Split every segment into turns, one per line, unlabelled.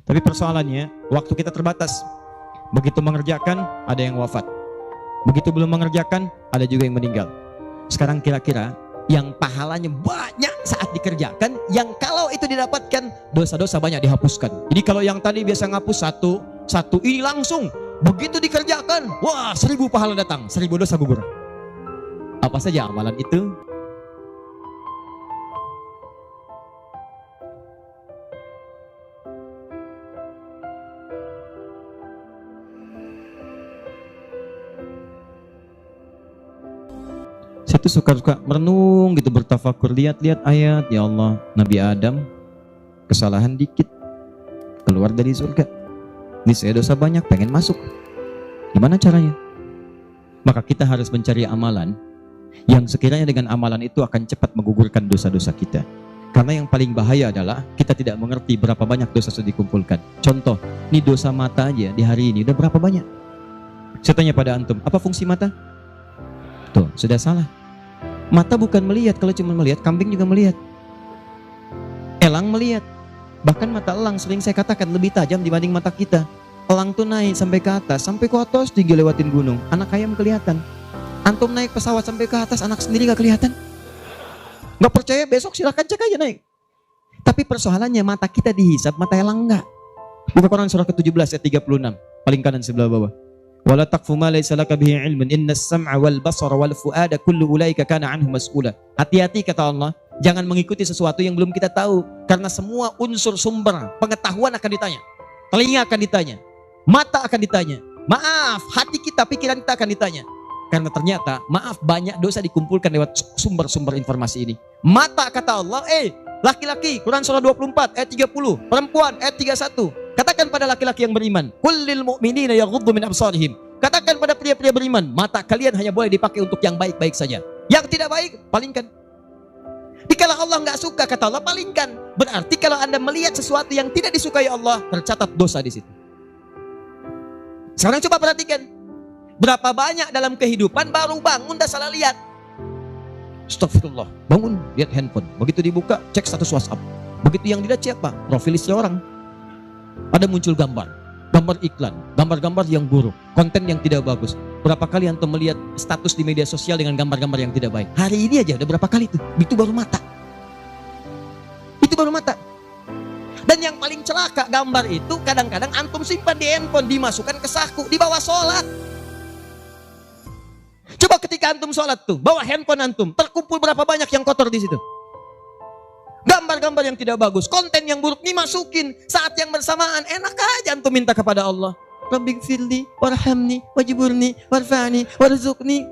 Tapi persoalannya, waktu kita terbatas. Begitu mengerjakan, ada yang wafat. Begitu belum mengerjakan, ada juga yang meninggal. Sekarang kira-kira yang pahalanya banyak saat dikerjakan, yang kalau itu didapatkan, dosa-dosa banyak dihapuskan. Jadi kalau yang tadi biasa ngapus satu, ini langsung begitu dikerjakan, wah 1000 pahala datang, 1000 dosa gugur. Apa saja amalan itu? Saya tuh suka merenung gitu, bertafakur, lihat-lihat ayat. Ya Allah, Nabi Adam kesalahan dikit, keluar dari surga. Ini saya dosa banyak, pengen masuk. Gimana caranya? Maka kita harus mencari amalan yang sekiranya dengan amalan itu akan cepat menggugurkan dosa-dosa kita. Karena yang paling bahaya adalah kita tidak mengerti berapa banyak dosa sudah dikumpulkan. Contoh, ini dosa mata aja di hari ini udah berapa banyak? Saya tanya pada antum, apa fungsi mata? Tuh, sudah salah. Mata bukan melihat, kalau cuma melihat, kambing juga melihat. Elang melihat. Bahkan mata elang sering saya katakan lebih tajam dibanding mata kita. Elang tuh naik sampai ke atas tinggi lewatin gunung. Anak ayam kelihatan. Antum naik pesawat sampai ke atas, anak sendiri gak kelihatan. Gak percaya, besok silahkan cek aja naik. Tapi persoalannya mata kita dihisap, mata elang enggak. Buka Quran surah ke-17 ayat 36, paling kanan sebelah bawah. Wala taqfu ma laysa laka bihi ilmun innas sam'a wal basara wal fuada kullu ulaika kana anhu mas'ula. Hati-hati kata Allah, jangan mengikuti sesuatu yang belum kita tahu, karena semua unsur sumber pengetahuan akan ditanya. Telinga akan ditanya, mata akan ditanya. Maaf, hati kita, pikiran kita akan ditanya. Karena ternyata, maaf, banyak dosa dikumpulkan lewat sumber-sumber informasi ini. Mata kata Allah, laki-laki, Quran surah 24 ayat 30, perempuan ayat 31. Katakan pada laki-laki yang beriman, kullil mu'minina yaghuddu min absarihim. Katakan pada pria-pria beriman, mata kalian hanya boleh dipakai untuk yang baik-baik saja. Yang tidak baik, palingkan. Dikala Allah nggak suka, kata Allah, palingkan. Berarti kalau Anda melihat sesuatu yang tidak disukai Allah, tercatat dosa di situ. Sekarang coba perhatikan, berapa banyak dalam kehidupan baru bangun dah salah lihat. Astagfirullah, bangun lihat handphone, begitu dibuka cek status WhatsApp. Begitu yang dilihat siapa? Profil istri orang. Ada muncul gambar iklan, gambar-gambar yang buruk, konten yang tidak bagus. Berapa kali antum melihat status di media sosial dengan gambar-gambar yang tidak baik? Hari ini aja udah berapa kali tuh? Itu baru mata. Itu baru mata. Dan yang paling celaka, gambar itu kadang-kadang antum simpan di handphone, dimasukkan ke saku, dibawa sholat. Coba ketika antum sholat tuh, bawa handphone antum, terkumpul berapa banyak yang kotor di situ? Gambar-gambar yang tidak bagus, konten yang buruk dimasukin. Saat yang bersamaan enak aja antum minta kepada Allah, Rabbighfirli warhamni wajburni warfa'ni warzuqni.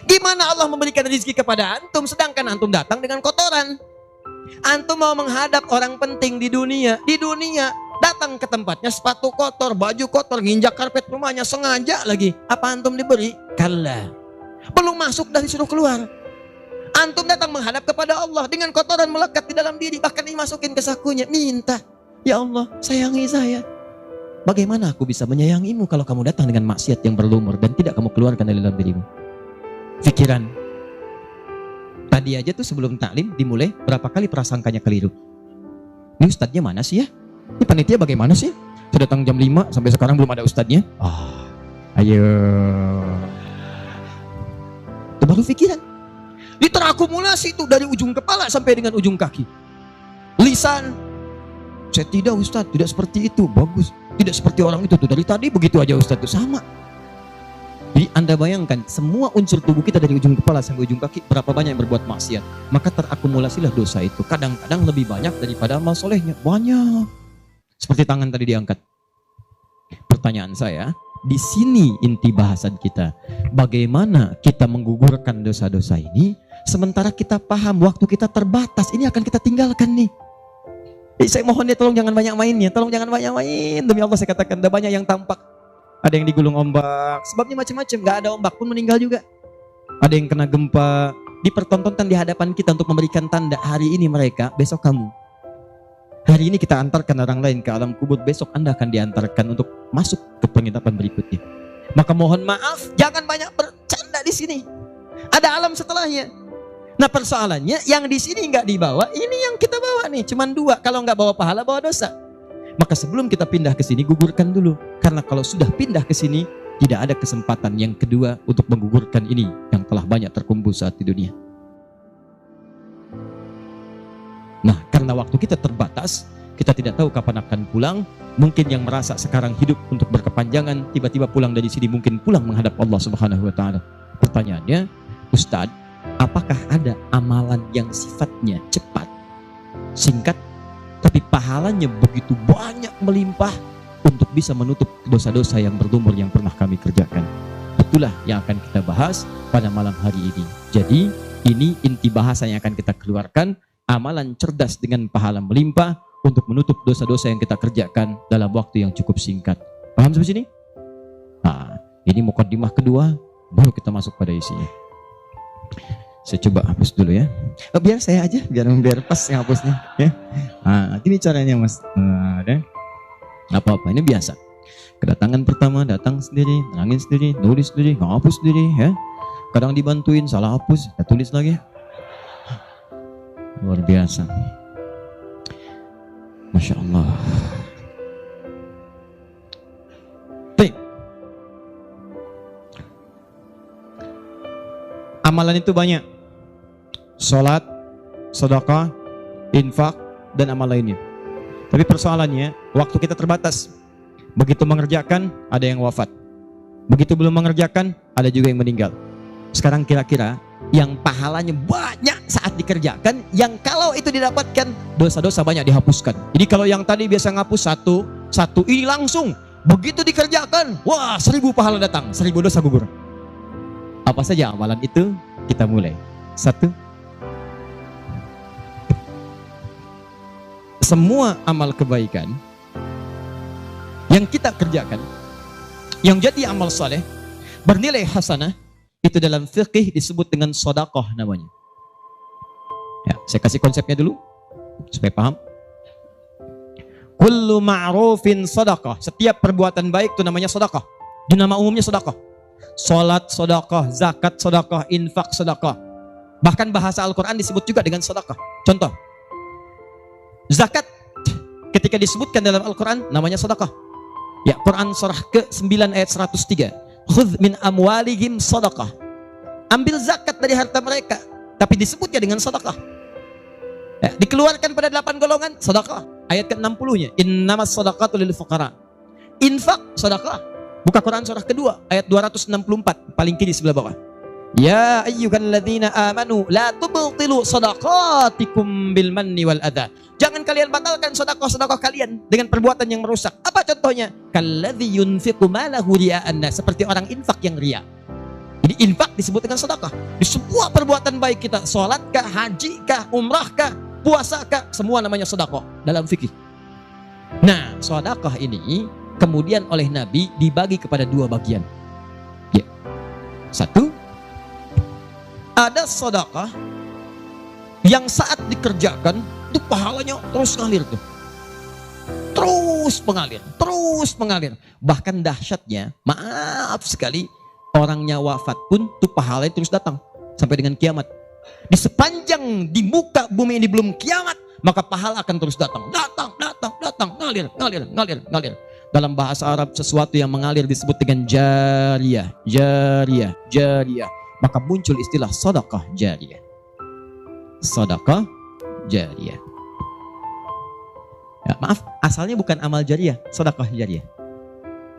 Gimana Allah memberikan rezeki kepada antum sedangkan antum datang dengan kotoran? Antum mau menghadap orang penting di dunia, datang ke tempatnya sepatu kotor, baju kotor, nginjak karpet rumahnya sengaja lagi. Apa antum diberi? Kalla. Belum masuk dah disuruh keluar. Antum datang menghadap kepada Allah dengan kotoran melekat di dalam diri, bahkan dimasukin ke sakunya, minta, ya Allah sayangi saya. Bagaimana aku bisa menyayangimu kalau kamu datang dengan maksiat yang berlumur dan tidak kamu keluarkan dari dalam dirimu? Pikiran. Tadi aja tuh sebelum taklim dimulai, berapa kali prasangkanya keliru. Ini ustadznya mana sih ya? Ini panitia bagaimana sih? Sudah datang jam 5 sampai sekarang belum ada ustadznya. Ayo. Itu baru pikiran. Diterakumulasi itu dari ujung kepala sampai dengan ujung kaki. Lisan, saya tidak Ustadz, tidak seperti itu, bagus. Tidak seperti orang itu tuh, dari tadi begitu aja Ustadz, itu sama. Jadi Anda bayangkan, semua unsur tubuh kita dari ujung kepala sampai ujung kaki, berapa banyak yang berbuat maksiat. Maka terakumulasilah dosa itu. Kadang-kadang lebih banyak daripada amal solehnya. Banyak. Seperti tangan tadi diangkat. Pertanyaan saya, di sini inti bahasan kita. Bagaimana kita menggugurkan dosa-dosa ini, sementara kita paham waktu kita terbatas, ini akan kita tinggalkan nih. Saya mohon ya, tolong jangan banyak mainnya, tolong jangan banyak main. Demi Allah saya katakan, ada banyak yang tampak. Ada yang digulung ombak, sebabnya macam-macam, gak ada ombak pun meninggal juga. Ada yang kena gempa, dipertontonkan di hadapan kita untuk memberikan tanda, hari ini mereka, besok kamu. Hari ini kita antarkan orang lain ke alam kubur, besok Anda akan diantarkan untuk masuk ke penginapan berikutnya. Maka mohon maaf, jangan banyak bercanda di sini. Ada alam setelahnya. Nah persoalannya yang di sini nggak dibawa, ini yang kita bawa nih, cuman 2. Kalau nggak bawa pahala, bawa dosa. Maka sebelum kita pindah ke sini, gugurkan dulu. Karena kalau sudah pindah ke sini, tidak ada kesempatan yang kedua untuk menggugurkan ini yang telah banyak terkumpul saat di dunia. Nah, karena waktu kita terbatas, kita tidak tahu kapan akan pulang. Mungkin yang merasa sekarang hidup untuk berkepanjangan, tiba-tiba pulang dari sini, mungkin pulang menghadap Allah Subhanahu wa Ta'ala. Pertanyaannya, Ustadz, apakah ada amalan yang sifatnya cepat, singkat, tapi pahalanya begitu banyak melimpah untuk bisa menutup dosa-dosa yang berlumur yang pernah kami kerjakan? Itulah yang akan kita bahas pada malam hari ini. Jadi, ini inti bahasa yang akan kita keluarkan, amalan cerdas dengan pahala melimpah untuk menutup dosa-dosa yang kita kerjakan dalam waktu yang cukup singkat. Paham sampai sini? Nah, ini mukadimah kedua, baru kita masuk pada isinya. Saya coba hapus dulu ya. Biar saya aja, biar pas yang hapusnya ya. Nah, ini caranya Mas. Ada apa-apa, ini biasa. Kedatangan pertama, datang sendiri, nangis sendiri, nulis sendiri, ngapus sendiri ya. Kadang dibantuin, salah hapus, kita tulis lagi. Luar biasa. Masya Allah. Baik. Amalan itu banyak. Salat, sedekah, infak, dan amal lainnya. Tapi persoalannya, waktu kita terbatas. Begitu mengerjakan, ada yang wafat. Begitu belum mengerjakan, ada juga yang meninggal. Sekarang kira-kira yang pahalanya banyak saat dikerjakan, yang kalau itu didapatkan, dosa-dosa banyak dihapuskan. Jadi kalau yang tadi biasa ngapus satu, ini langsung begitu dikerjakan, wah 1000 pahala datang, 1000 dosa gugur. Apa saja amalan itu? Kita mulai. 1. Semua amal kebaikan yang kita kerjakan, yang jadi amal saleh, bernilai hasanah, itu dalam fikih disebut dengan sedekah namanya. Ya, saya kasih konsepnya dulu supaya paham. Kullu ma'rufin sedekah. Setiap perbuatan baik itu namanya sedekah. Di nama umumnya sedekah. Salat sedekah, zakat sedekah, infak sedekah. Bahkan bahasa Al-Qur'an disebut juga dengan sedekah. Contoh. Zakat ketika disebutkan dalam Al-Qur'an namanya sedekah. Ya, Quran surah ke-9 ayat 103. Khudz min amwalihim sedekah. Ambil zakat dari harta mereka, tapi disebutnya dengan sedekah. Ya, dikeluarkan pada 8 golongan sedekah. Ayat ke-60-nya, innamas shadaqatu lil fuqara. Infak sedekah. Buka Quran surah kedua ayat 264, paling kiri sebelah bawah. Ya ayyuhalladzina amanu la tubtilu shadaqatikum bil manni wal adha. Jangan kalian batalkan sedekah-sedekah kalian dengan perbuatan yang merusak. Apa contohnya? Kalladzi yunfiqu malahu ria'an nas, seperti orang infak yang riya. Jadi infak disebut dengan sedekah. Di semua perbuatan baik kita, salat kah, haji kah, umrah kah, puasa kah, semua namanya sedekah dalam fikih. Nah, sedekah ini kemudian oleh Nabi dibagi kepada 2 bagian. Ya. 1, ada sedekah yang saat dikerjakan itu pahalanya terus ngalir tuh. Terus mengalir. Bahkan dahsyatnya, maaf sekali, orangnya wafat pun tuh pahalanya terus datang sampai dengan kiamat. Di sepanjang di muka bumi ini belum kiamat, maka pahala akan terus datang, ngalir. Dalam bahasa Arab sesuatu yang mengalir disebut dengan jariyah. Maka muncul istilah sedekah jariyah. Sedekah jariyah. Ya, maaf, asalnya bukan amal jariyah, sedekah jariyah.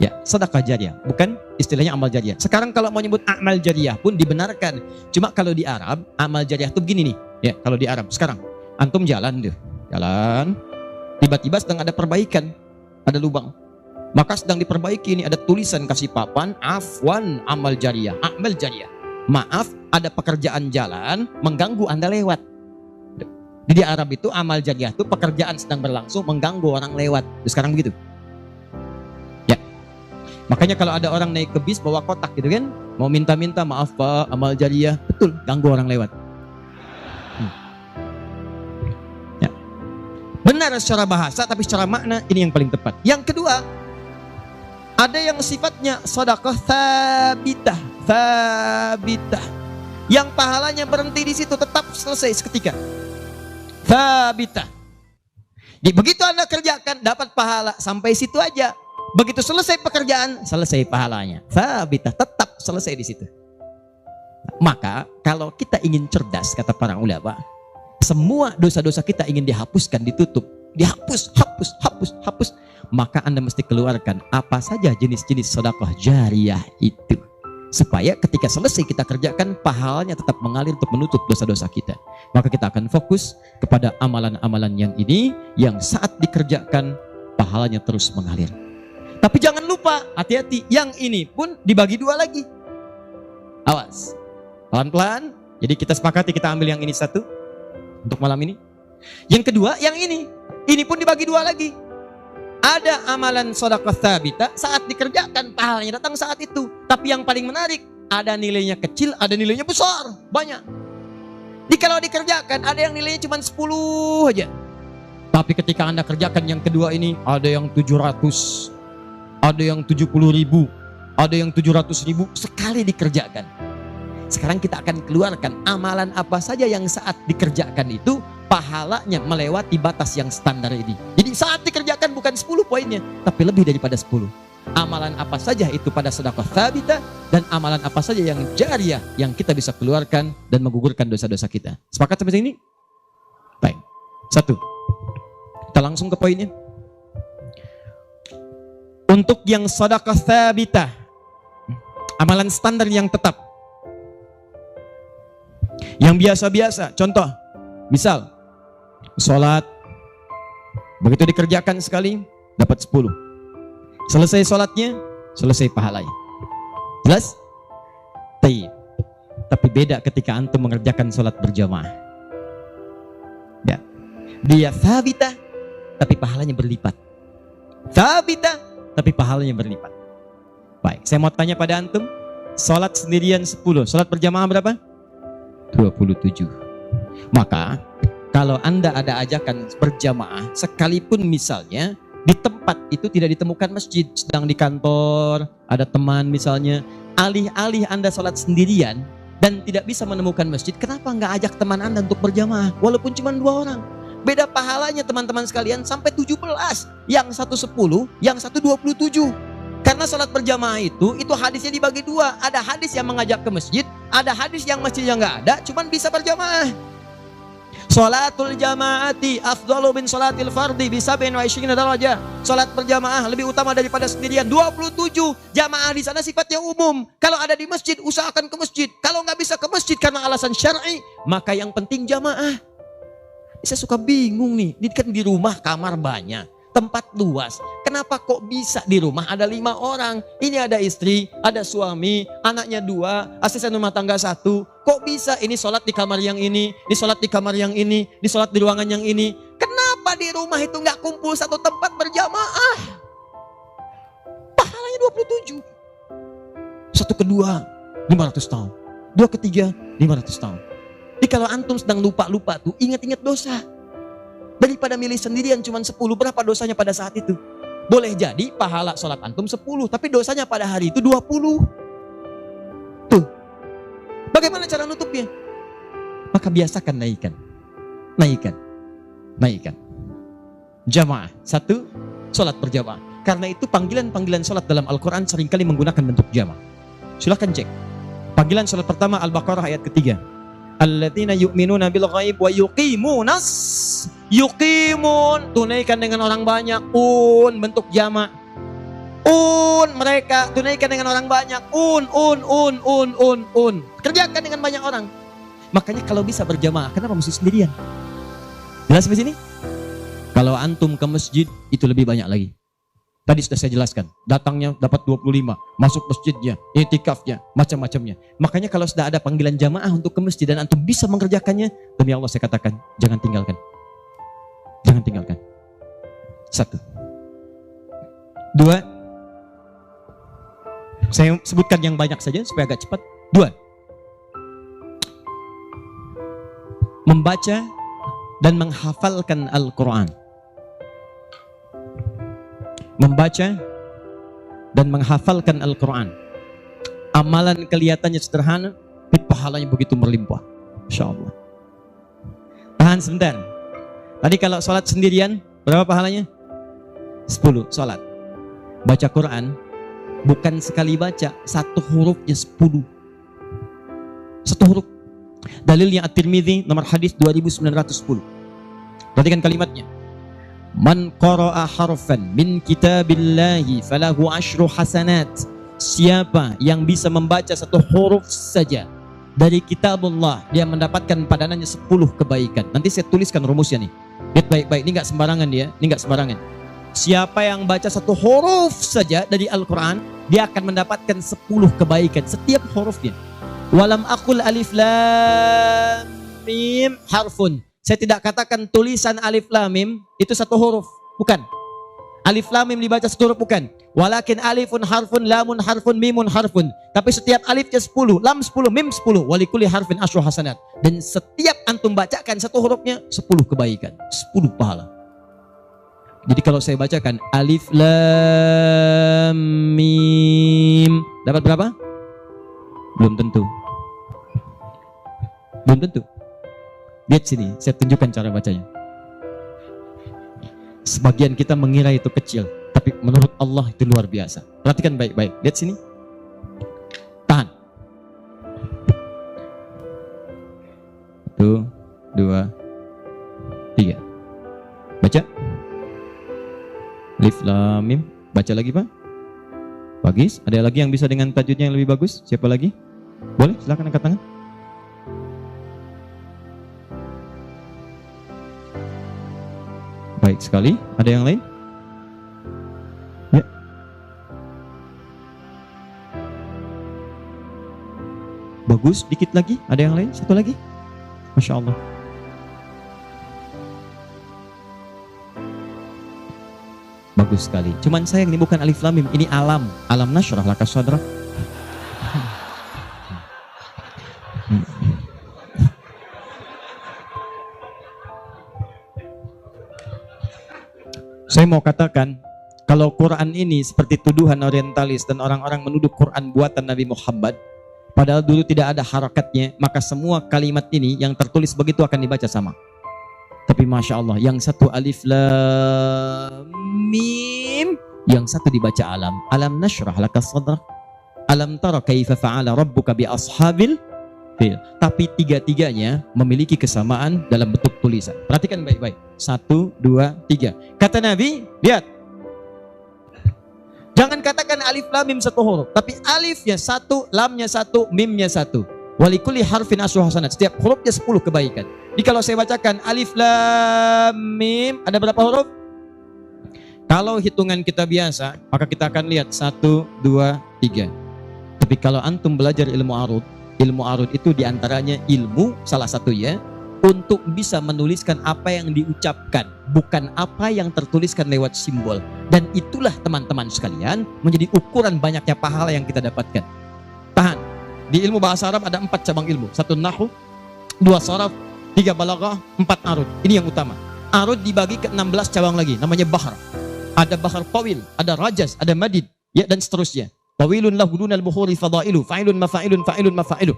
Ya, sedekah jariyah, bukan istilahnya amal jariyah. Sekarang kalau mau nyebut amal jariyah pun dibenarkan. Cuma kalau di Arab, amal jariyah itu begini nih. Ya, kalau di Arab sekarang, antum jalan, tiba-tiba sedang ada perbaikan, ada lubang. Maka sedang diperbaiki, ini ada tulisan kasih papan, afwan amal jariyah, amal jariyah. Maaf, ada pekerjaan jalan mengganggu Anda lewat. Di Arab itu amal jariyah itu pekerjaan sedang berlangsung mengganggu orang lewat. Sekarang begitu. Ya. Makanya kalau ada orang naik ke bis bawa kotak gitu kan, mau minta maaf Pak, amal jariyah, betul, ganggu orang lewat. Ya. Benar secara bahasa, tapi secara makna ini yang paling tepat. Yang kedua, ada yang sifatnya sedekah thabitah. yang pahalanya berhenti di situ, tetap selesai seketika. Thabitah. Jadi begitu Anda kerjakan dapat pahala sampai situ aja. Begitu selesai pekerjaan, selesai pahalanya. Thabitah, tetap selesai di situ. Maka kalau kita ingin cerdas, kata para ulama, semua dosa-dosa kita ingin dihapuskan, ditutup, dihapus, hapus. Maka Anda mesti keluarkan apa saja jenis-jenis sedekah jariyah itu. Supaya ketika selesai kita kerjakan, pahalanya tetap mengalir untuk menutup dosa-dosa kita. Maka kita akan fokus kepada amalan-amalan yang ini, yang saat dikerjakan pahalanya terus mengalir. Tapi jangan lupa, hati-hati, yang ini pun dibagi dua lagi. Awas, pelan-pelan. Jadi kita sepakati kita ambil yang ini satu untuk malam ini. Yang kedua yang ini pun dibagi dua lagi. Ada amalan sedekah tsabita saat dikerjakan pahalanya datang saat itu. Tapi yang paling menarik, ada nilainya kecil, ada nilainya besar, banyak. Jadi kalau dikerjakan ada yang nilainya cuma 10 aja. Tapi ketika Anda kerjakan yang kedua ini, ada yang 700, ada yang 70.000, ada yang 700.000 sekali dikerjakan. Sekarang kita akan keluarkan amalan apa saja yang saat dikerjakan itu pahalanya melewati batas yang standar ini. Jadi saat dikerjakan bukan 10 poinnya, tapi lebih daripada 10. Amalan apa saja itu pada sedekah tsabita, dan amalan apa saja yang jariyah yang kita bisa keluarkan dan menggugurkan dosa-dosa kita. Sepakat sampai sini? Baik. 1. Kita langsung ke poinnya. Untuk yang sedekah tsabita, amalan standar yang tetap, yang biasa-biasa, contoh, misal sholat, begitu dikerjakan sekali dapat 10. Selesai sholatnya, selesai pahalanya. Jelas? Tapi beda ketika antum mengerjakan sholat berjamaah. Ya. Dia tsabita, tapi pahalanya berlipat. Tsabita, tapi pahalanya berlipat. Baik, saya mau tanya pada antum, sholat sendirian 10, sholat berjamaah berapa? 27. Maka kalau Anda ada ajakan berjamaah, sekalipun misalnya di tempat itu tidak ditemukan masjid, sedang di kantor, ada teman misalnya, alih-alih Anda sholat sendirian dan tidak bisa menemukan masjid, kenapa nggak ajak teman Anda untuk berjamaah, walaupun cuma 2 orang? Beda pahalanya teman-teman sekalian sampai 17, yang satu 10, yang satu 27. Karena sholat berjamaah itu hadisnya dibagi 2. Ada hadis yang mengajak ke masjid, ada hadis yang masjidnya nggak ada, cuman bisa berjamaah. Sholatul jamaati afdalu min sholatil fardi bisa bin wa isyrina darajah. Sholat berjamaah lebih utama daripada sendirian. 27 jamaah di sana sifatnya umum. Kalau ada di masjid usahakan ke masjid. Kalau nggak bisa ke masjid karena alasan syar'i, maka yang penting jamaah. Saya suka bingung nih, ini kan di rumah kamar banyak, tempat luas. Kenapa kok bisa di rumah ada 5 orang? Ini ada istri, ada suami, anaknya 2, asisten rumah tangga 1. Kok bisa ini sholat di kamar yang ini sholat di kamar yang ini sholat di ruangan yang ini? Kenapa di rumah itu nggak kumpul satu tempat berjamaah? Pahalanya 27. Satu kedua 500 tahun, 2 ketiga 500 tahun. Jadi kalau antum sedang lupa-lupa tuh, ingat-ingat dosa. Daripada milih sendirian cuma 10, berapa dosanya pada saat itu? Boleh jadi pahala sholat antum 10, tapi dosanya pada hari itu 20. Tuh. Bagaimana cara nutupnya? Maka biasakan naikkan. Jamaah. 1, sholat berjamaah. Karena itu panggilan-panggilan sholat dalam Al-Quran seringkali menggunakan bentuk jamaah. Silahkan cek. Panggilan sholat pertama Al-Baqarah ayat ketiga. Alladzina yu'minuna bil ghaib wa yuqimun, tunaikan dengan orang banyak. Bentuk jama'. Mereka tunaikan dengan orang banyak. Kerjakan dengan banyak orang. Makanya kalau bisa berjamaah, kenapa mesti sendirian? Jelas sampai sini? Kalau antum ke masjid itu lebih banyak lagi. Tadi sudah saya jelaskan, datangnya dapat 25, masuk masjidnya, i'tikafnya, macam-macamnya. Makanya kalau sudah ada panggilan jamaah untuk ke masjid dan antum bisa mengerjakannya, demi Allah saya katakan, jangan tinggalkan. Jangan tinggalkan. 1. 2. Saya sebutkan yang banyak saja supaya agak cepat. 2. Membaca dan menghafalkan Al-Quran. Membaca dan menghafalkan Al-Quran. Amalan kelihatannya sederhana, Tapi pahalanya begitu berlimpah. Masya Allah. Tahan sebentar. Tadi kalau sholat sendirian, berapa pahalanya? 10 sholat. Baca Quran, bukan sekali baca, satu hurufnya 10. Satu huruf. Dalilnya At-Tirmidzi nomor hadis 2910. Perhatikan kalimatnya. Man qara'a harfan min kitabillahi falahu asyru hasanat. Siapa yang bisa membaca satu huruf saja dari kitabullah, dia mendapatkan padanannya 10 kebaikan. Nanti saya tuliskan rumusnya nih. Lihat baik-baik, ini enggak sembarangan ya, ini enggak sembarangan. Siapa yang baca satu huruf saja dari Al-Quran, dia akan mendapatkan 10 kebaikan setiap hurufnya. Walam aqul alif lam mim harfun. Saya tidak katakan tulisan alif lam mim itu satu huruf, bukan. Alif lam mim dibaca satu huruf, bukan. Walakin alifun harfun, lamun harfun, mimun harfun. Tapi setiap alifnya 10, lam 10, mim 10. Walikuli harfin asyru hasanat. Dan setiap antum bacakan satu hurufnya 10 kebaikan, 10 pahala. Jadi kalau saya bacakan alif lam mim, dapat berapa? Belum tentu. Belum tentu. Lihat sini, saya tunjukkan cara bacanya. Sebagian kita mengira itu kecil, tapi menurut Allah itu luar biasa. Perhatikan baik-baik. Lihat sini. Tahan. 1, 2, 3. Baca. Alif lam mim. Baca lagi, Pak. Bagus. Ada lagi yang bisa dengan tajwidnya yang lebih bagus? Siapa lagi? Boleh, silakan angkat tangan. Baik sekali. Ada yang lain? Ya. Bagus. Dikit lagi. Ada yang lain? Satu lagi. Masya Allah. Bagus sekali. Cuman sayang ini bukan alif lam mim, ini alam. Alam nasyrah laka sadrak. Saya mau katakan, kalau Quran ini seperti tuduhan orientalis dan orang-orang menuduh Quran buatan Nabi Muhammad, padahal dulu tidak ada harakatnya, maka semua kalimat ini yang tertulis begitu akan dibaca sama. Tapi Masya Allah, yang satu alif lam mim, yang satu dibaca alam. Alam nasyrah laka sadrak. Alam tara kaifa fa'ala rabbuka bi ashabil fil. Tapi tiga-tiganya memiliki kesamaan dalam bentuk tulisan. Perhatikan baik-baik. 1, 2, 3. Kata Nabi, lihat. Jangan katakan alif lam mim satu huruf, tapi alifnya 1, lamnya 1, mimnya 1. Walikuli harfin asyru hasanat. Setiap hurufnya 10 kebaikan. Jadi kalau saya bacakan alif lam mim, ada berapa huruf? Kalau hitungan kita biasa, maka kita akan lihat 1, 2, 3. Tapi kalau antum belajar ilmu arud itu diantaranya ilmu salah satu ya, untuk bisa menuliskan apa yang diucapkan, bukan apa yang tertuliskan lewat simbol. Dan itulah teman-teman sekalian menjadi ukuran banyaknya pahala yang kita dapatkan. Tahan. Di ilmu bahasa Arab ada 4 cabang ilmu. 1 nahwu, 2 sharaf, 3 balaghah, 4 arud. Ini yang utama. Arud dibagi ke 16 cabang lagi, namanya bahar. Ada bahar tawil, ada rajaz, ada madid, ya, dan seterusnya. Tawilun lahu dunal bukhuri fadailu, fa'ilun mafa'ilun, fa'ilun mafa'ilu.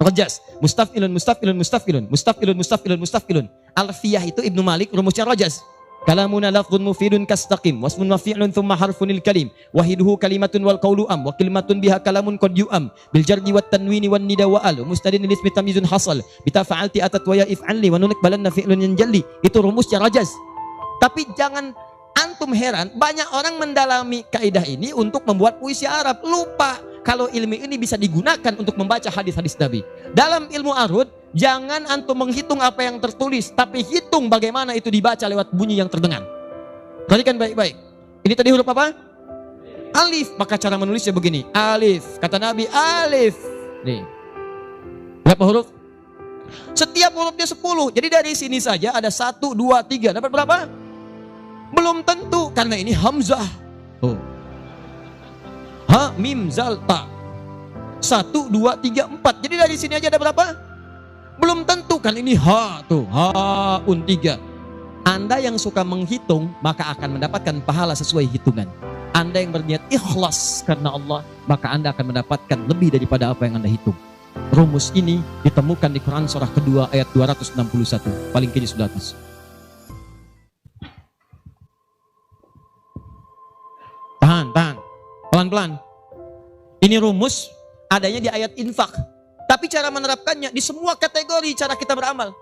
Rajas, mustafilun, mustafilun, mustafilun, mustafilun, mustafilun, mustafilun. Alfiyah itu Ibnu Malik, rumusnya rajas. Kalamuna lafdhun mufidun kastaqim, wasmun mafi'lun thumma harfunil kalim, wahiduhu kalimatun wal qawlu am, wa kalimatun biha kalamun qad yu'am, bil jardi wat tanwini wan nida wa al, mustadin lil ismi tamyizun hasal, bita fa'alti atat wa ya if'alli, wa nunik balanna fi'lun yanjalli. Itu rumusnya rajas. Tapi jangan antum heran, banyak orang mendalami kaidah ini untuk membuat puisi Arab. Lupa kalau ilmu ini bisa digunakan untuk membaca hadis-hadis Nabi. Dalam ilmu arud, jangan antum menghitung apa yang tertulis, tapi hitung bagaimana itu dibaca lewat bunyi yang terdengar. Perhatikan baik-baik. Ini tadi huruf apa? Alif. Maka cara menulisnya begini. Alif. Kata Nabi, alif. Nih. Berapa huruf? Setiap hurufnya 10. Jadi dari sini saja ada 1, 2, 3. Dapat berapa? Belum tentu, karena ini hamzah. Oh. Ha, mim, zal, ta. 1, 2, 3, 4. Jadi dari sini aja ada berapa? Belum tentu, kan ini ha tuh. Ha, un 3. Anda yang suka menghitung, maka akan mendapatkan pahala sesuai hitungan. Anda yang berniat ikhlas karena Allah, maka Anda akan mendapatkan lebih daripada apa yang Anda hitung. Rumus ini ditemukan di Quran surah kedua ayat 261. Paling kiri sudah atas. Tahan. Pelan-pelan. Ini rumus adanya di ayat infak. Tapi cara menerapkannya di semua kategori cara kita beramal.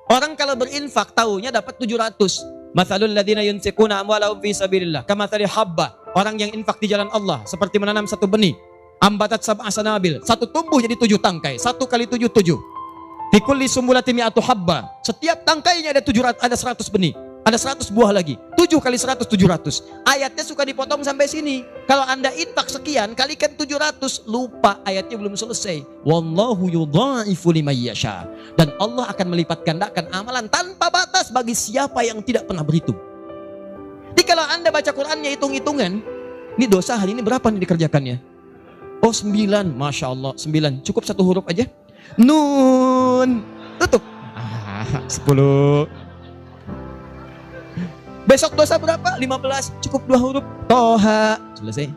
Orang kalau berinfak tahunya dapat 700. Mathalul ladzina yunfiquna amwalahum fi sabilillah kamathali habba. Orang yang infak di jalan Allah seperti menanam satu benih. Ambatat sab'a sanabil, satu tumbuh jadi 7 tangkai. 1 kali 7, 7. Fi kulli sumbulatin mi'atu habba. Setiap tangkainya ada 700, ada 100 benih. Ada 100 buah lagi. 7 kali 100, 700. Ayatnya suka dipotong sampai sini. Kalau Anda infak sekian, kalikan 700. Lupa, ayatnya belum selesai. Wallahu yudha'ifu liman yasha. Dan Allah akan melipat gandakan amalan tanpa batas bagi siapa yang tidak pernah berhitung. Jadi kalau Anda baca Qurannya hitung-hitungan, ini dosa hari ini berapa nih dikerjakannya? Oh 9, Masya Allah 9. Cukup 1 huruf aja. Nun. Tutup. 10. Besok dosa berapa? 15. Cukup 2 huruf. Toha. Selesai.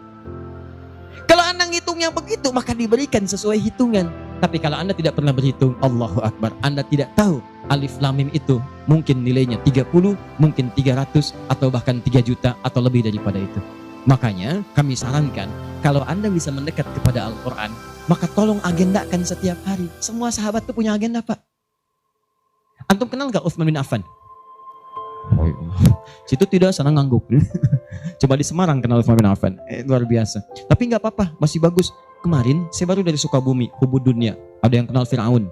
Kalau Anda ngitungnya begitu, maka diberikan sesuai hitungan. Tapi kalau Anda tidak pernah berhitung, Allahu Akbar, Anda tidak tahu alif lam mim itu mungkin nilainya 30, mungkin 300, atau bahkan 3 juta atau lebih daripada itu. Makanya kami sarankan, kalau Anda bisa mendekat kepada Al-Quran, maka tolong agendakan setiap hari. Semua sahabat itu punya agenda, Pak. Antum kenal gak Utsman bin Affan? Oh, situ tidak, sana ngangguk. Coba di Semarang kenal Utsman bin Affan. Luar biasa. Tapi gak apa-apa, masih bagus. Kemarin saya baru dari Sukabumi, Hubud Dunia. Ada yang kenal Fir'aun.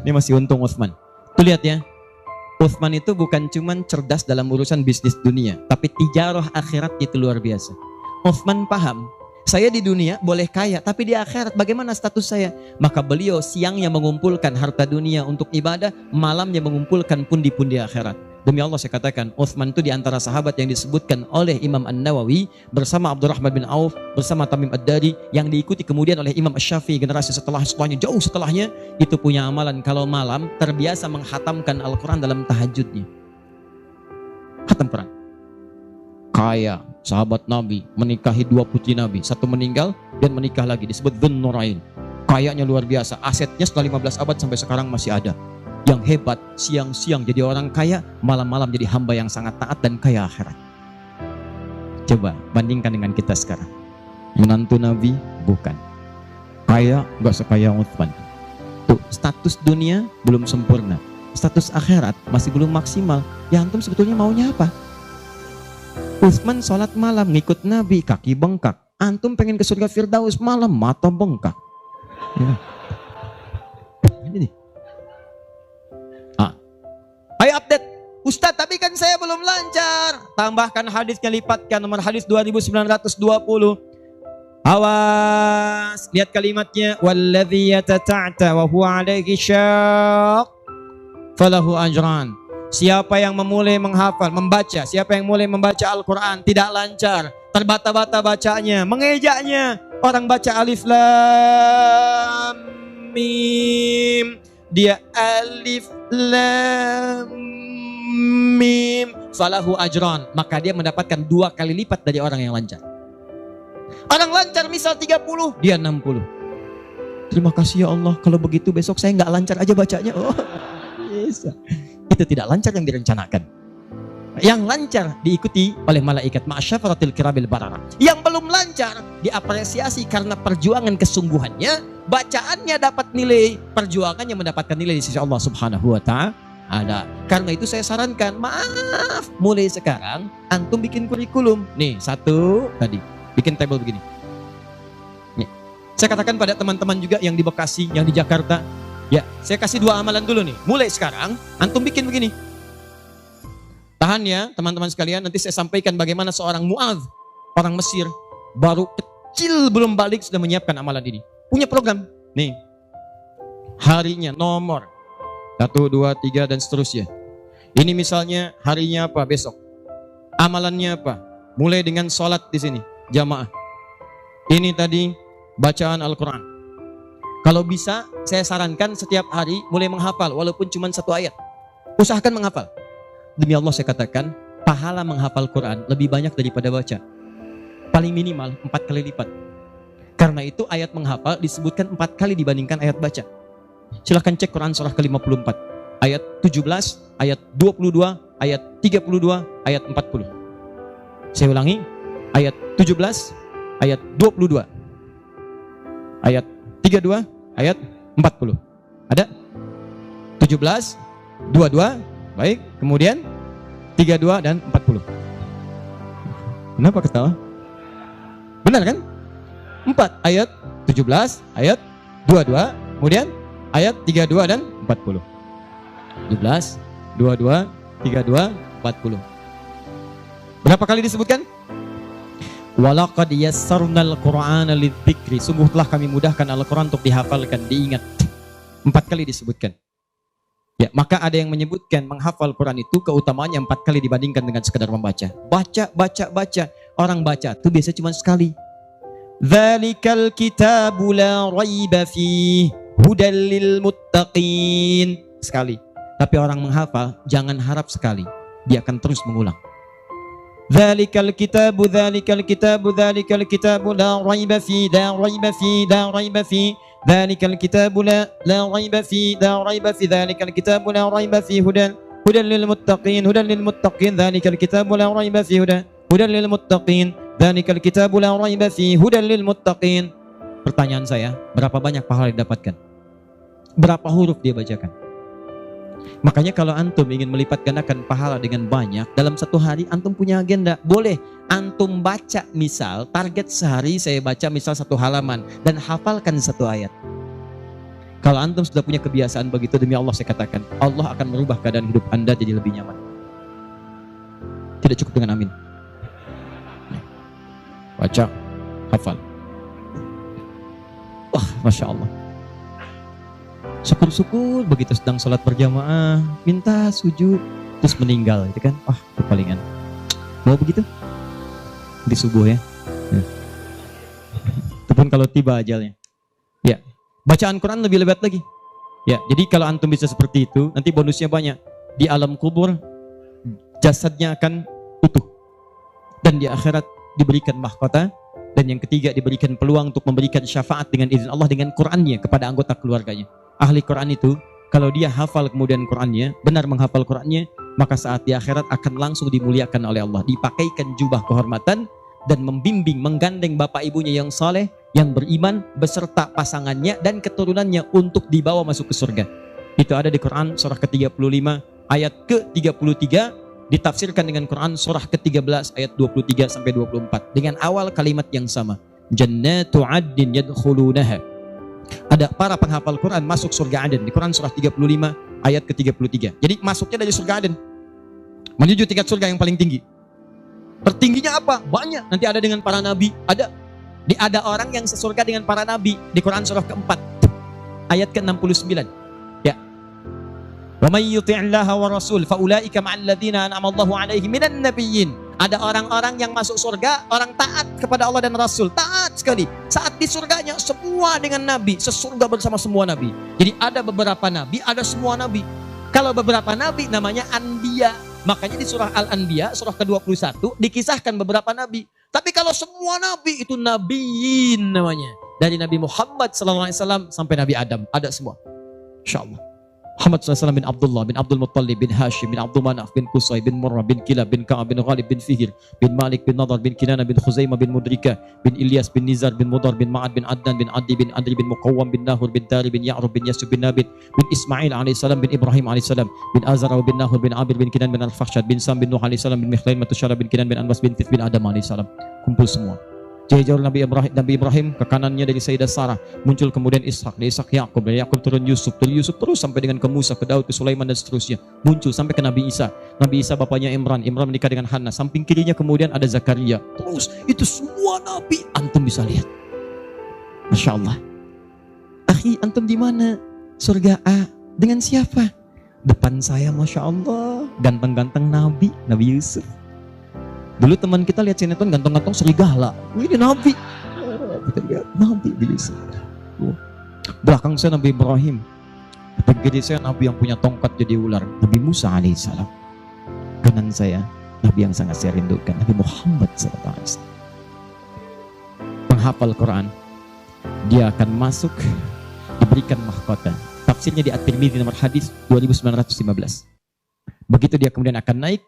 Ini masih untung Utsman. Tuh lihat ya. Utsman itu bukan cuman cerdas dalam urusan bisnis dunia, tapi tijarah akhirat itu luar biasa. Utsman paham, saya di dunia boleh kaya, tapi di akhirat bagaimana status saya? Maka beliau siangnya mengumpulkan harta dunia untuk ibadah, malamnya mengumpulkan pundi-pundi akhirat. Demi Allah saya katakan, Utsman itu diantara sahabat yang disebutkan oleh Imam An-Nawawi bersama Abdurrahman bin Auf, bersama Tamim Ad-Dari, yang diikuti kemudian oleh Imam Asy-Syafi'i generasi setelahnya, jauh setelahnya, itu punya amalan kalau malam terbiasa menghatamkan Al-Quran dalam tahajudnya. Khatam Quran. Kaya, sahabat Nabi, menikahi 2 putri Nabi, 1 meninggal dan menikah lagi, disebut Dzun Nurain. Kayanya luar biasa, asetnya setelah 15 abad sampai sekarang masih ada. Yang hebat, siang-siang jadi orang kaya, malam-malam jadi hamba yang sangat taat dan kaya akhirat. Coba bandingkan dengan kita sekarang. Menantu Nabi bukan. Kaya gak sekaya Utsman. Tuh, status dunia belum sempurna. Status akhirat masih belum maksimal. Ya antum sebetulnya maunya apa? Utsman sholat malam ngikut Nabi, kaki bengkak. Antum pengen ke surga Firdaus malam, mata bengkak. Ya. Ini nih. Ayo update, Ustadz, tapi kan saya belum lancar. Tambahkan hadisnya, lipatkan nomor hadis 2920. Awas, lihat kalimatnya. Walladzi yatata'ta wa huwa 'alaihi syaq falahu ajran. Siapa yang memulai menghafal, membaca, siapa yang mulai membaca Al-Quran tidak lancar, terbata-bata bacanya, mengejaknya. Orang baca alif lam mim, dia alif lam mim, falahu ajran, maka dia mendapatkan 2 kali lipat dari orang yang lancar. Orang lancar misal 30, dia 60. Terima kasih ya Allah, kalau begitu besok saya nggak lancar aja bacanya. Oh, bisa. Itu tidak lancar yang direncanakan. Yang lancar diikuti oleh malaikat ma'asyafaratil kirabil barara. Yang belum lancar diapresiasi karena perjuangan kesungguhannya, bacaannya dapat nilai, perjuangannya mendapatkan nilai di sisi Allah Subhanahu wa ta'ala. Karena itu saya sarankan, maaf, mulai sekarang antum bikin kurikulum. Nih, 1 tadi, bikin tabel begini. Nih, saya katakan pada teman-teman juga yang di Bekasi, yang di Jakarta, ya, saya kasih 2 amalan dulu nih. Mulai sekarang antum bikin begini. Tahan ya teman-teman sekalian, nanti saya sampaikan bagaimana seorang Mu'adz, orang Mesir, baru kecil belum balik sudah menyiapkan amalan ini. Punya program. Nih, harinya nomor 1, 2, 3 dan seterusnya. Ini misalnya harinya apa besok. Amalannya apa? Mulai dengan sholat di sini, jamaah. Ini tadi bacaan Al-Quran. Kalau bisa saya sarankan setiap hari mulai menghafal walaupun cuma 1 ayat. Usahakan menghafal. Demi Allah saya katakan, pahala menghafal Quran lebih banyak daripada baca. Paling minimal 4 kali lipat. Karena itu ayat menghafal disebutkan 4 kali dibandingkan ayat baca. Silahkan cek Quran surah ke-54. Ayat 17, ayat 22, ayat 32, ayat 40. Saya ulangi, ayat 17, ayat 22, ayat 32, ayat 40. Ada? 17, 22, baik. Kemudian 32 dan 40. Kenapa ketawa? Benar kan? 4 ayat 17, ayat 22, kemudian ayat 32 dan 40. 17, 22, 32, 40. Berapa kali disebutkan? Walaqad yassarnal Qur'ana lidzikri. Sungguh telah kami mudahkan Al-Quran untuk dihafalkan, diingat. 4 kali disebutkan. Ya, maka ada yang menyebutkan menghafal Quran itu keutamaannya 4 kali dibandingkan dengan sekadar membaca. Baca. Orang baca itu biasanya cuma sekali. Dzalikal kitabu la raiba fihi hudal lil muttaqin. Sekali. Tapi orang menghafal jangan harap sekali. Dia akan terus mengulang. Dzalikal kitabu la raiba fihi la raiba fihi. Dzalikal kitabu la raiba fihi dzalikal kitabu la raiba fihi hudan lil muttaqin dzalikal kitabu la raiba fihi hudan lil muttaqin dzalikal kitabu la raiba fihi hudan lil muttaqin. Pertanyaan saya, berapa banyak pahala yang didapatkan? Berapa huruf dia bacakan? Makanya kalau antum ingin melipat gandakan pahala dengan banyak, dalam satu hari antum punya agenda. Boleh antum baca, misal target sehari saya baca misal 1 halaman dan hafalkan 1 ayat. Kalau antum sudah punya kebiasaan begitu, demi Allah saya katakan, Allah akan merubah keadaan hidup anda jadi lebih nyaman. Tidak cukup dengan amin. Baca, hafal. Wah, Masya Allah. Syukur-syukur begitu sedang sholat berjamaah, minta sujud, terus meninggal, itu kan, wah kepalingan. Mau begitu? Di subuh ya. Ataupun kalau tiba ajalnya. Ya, bacaan Quran lebih lebat lagi. Ya, jadi kalau antum bisa seperti itu, nanti bonusnya banyak. Di alam kubur, jasadnya akan utuh. Dan di akhirat diberikan mahkota. Dan yang ketiga, diberikan peluang untuk memberikan syafaat dengan izin Allah dengan Qurannya kepada anggota keluarganya. Ahli Quran itu, kalau dia hafal kemudian Qurannya, benar menghafal Qurannya, maka saat di akhirat akan langsung dimuliakan oleh Allah. Dipakaikan jubah kehormatan dan membimbing, menggandeng bapak ibunya yang saleh, yang beriman, beserta pasangannya dan keturunannya untuk dibawa masuk ke surga. Itu ada di Quran surah ke-35 ayat ke-33, ditafsirkan dengan Quran surah ke-13 ayat 23 sampai 24 dengan awal kalimat yang sama. Jannatu 'adnin yadkhulunaha. Ada para penghafal Quran masuk surga Aden di Quran surah 35 ayat ke-33. Jadi masuknya dari surga Aden menuju tingkat surga yang paling tinggi. Tertingginya apa? Banyak. Nanti ada dengan para nabi, ada orang yang sesurga dengan para nabi di Quran surah ke-4 ayat ke-69. Ya. Wa may yuti'illaha wa rasul fa ulaika ma'al ladzina an'ama Allahu 'alaihim minan nabiyyin. Ada orang-orang yang masuk surga, orang taat kepada Allah dan Rasul, taat sekali. Saat di surganya semua dengan Nabi, sesurga bersama semua Nabi. Jadi ada beberapa Nabi, ada semua Nabi. Kalau beberapa Nabi namanya Anbiya. Makanya di surah Al-Anbiya, surah ke-21, dikisahkan beberapa Nabi. Tapi kalau semua Nabi itu Nabiyin namanya. Dari Nabi Muhammad SAW sampai Nabi Adam, ada semua. Insya Allah. Muhammad SAW bin Abdullah, bin Abdul Muttalib, bin Hashim, bin Abdul Manaf, bin Qusay, bin Murrah, bin Kilab, bin Ka'ab, bin Ghalib, bin Fihir, bin Malik, bin Nadar, bin Kinana, bin Khuzaimah, bin Mudrika, bin Ilyas, bin Nizar, bin Mudar, bin Ma'ad, bin Adnan, bin Adi, bin Adri, bin Muqawwam, bin Nahur, bin Tari, bin Ya'rub, bin Yasub, bin Nabit, bin Ismail AS, bin Ibrahim AS, bin Azara, bin Nahur, bin Abir, bin Kinan, bin Al-Fakhshad, bin Sam, bin Nuh AS, bin Mikhlain, Matusyara, bin Kinan, bin Anbas, bin Tith, bin Adam AS. Kumpul semua. Jauh Nabi Ibrahim ke kanannya dari Sayyidah Sarah, muncul kemudian Ishak, dari Ishak Yakub, dari Yakub turun Yusuf, dari Yusuf terus sampai dengan ke Musa, ke Daud, ke Sulaiman dan seterusnya, muncul sampai ke Nabi Isa. Nabi Isa bapaknya Imran menikah dengan Hannah, samping kirinya kemudian ada Zakaria. Terus itu semua nabi antum bisa lihat. Masya Allah. Akhi, antum di mana? Surga A dengan siapa? Depan saya, Masya Allah, ganteng-ganteng Nabi Yusuf. Dulu teman kita lihat sinetron ganteng-ganteng serigala. Ini Nabi. Kita lihat Nabi Yusuf. Belakang saya Nabi Ibrahim. Depan kiri saya Nabi yang punya tongkat jadi ular, Nabi Musa alaihissalam. Kanan saya Nabi yang sangat saya rindukan, Nabi Muhammad SAW. Penghafal Quran dia akan masuk, diberikan mahkota. Tafsirnya di At-Tirmidzi nomor hadis 2915. Begitu dia kemudian akan naik,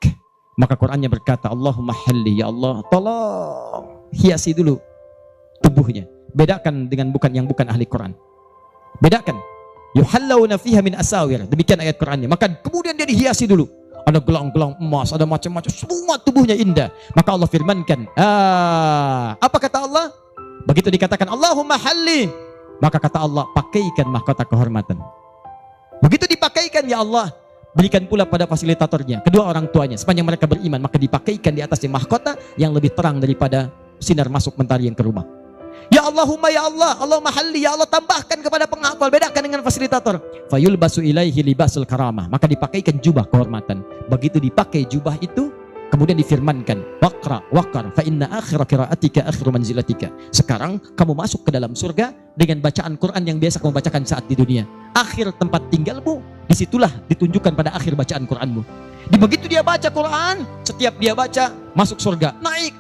maka Qur'annya berkata, Allahumma halli, ya Allah, tolong hiasi dulu tubuhnya. Bedakan dengan bukan ahli Quran. Bedakan. Yuhallawna fiha min asawir. Demikian ayat Qur'annya. Maka kemudian dia dihiasi dulu. Ada gelang-gelang emas, ada macam-macam, semua tubuhnya indah. Maka Allah firmankan, apa kata Allah? Begitu dikatakan Allahumma halli, maka kata Allah, pakaikan mahkota kehormatan. Begitu dipakaikan, ya Allah, berikan pula pada fasilitatornya, kedua orang tuanya, sepanjang mereka beriman, maka dipakaikan di atasnya mahkota yang lebih terang daripada sinar masuk mentari yang ke rumah. Ya Allahumma, ya Allah, Allahumma halli, ya Allah, tambahkan kepada penghafal, bedakan dengan fasilitator. Fayulbasu ilaihi libasul karamah, maka dipakaikan jubah kehormatan. Begitu dipakai jubah itu, kemudian difirmankan, waqra waqar fa inna akhira qiraatika akhiru manzilatika. Sekarang kamu masuk ke dalam surga dengan bacaan Quran yang biasa kamu bacakan saat di dunia. Akhir tempat tinggalmu, disitulah ditunjukkan pada akhir bacaan Quranmu. Begitu dia baca Quran, setiap dia baca masuk surga, naik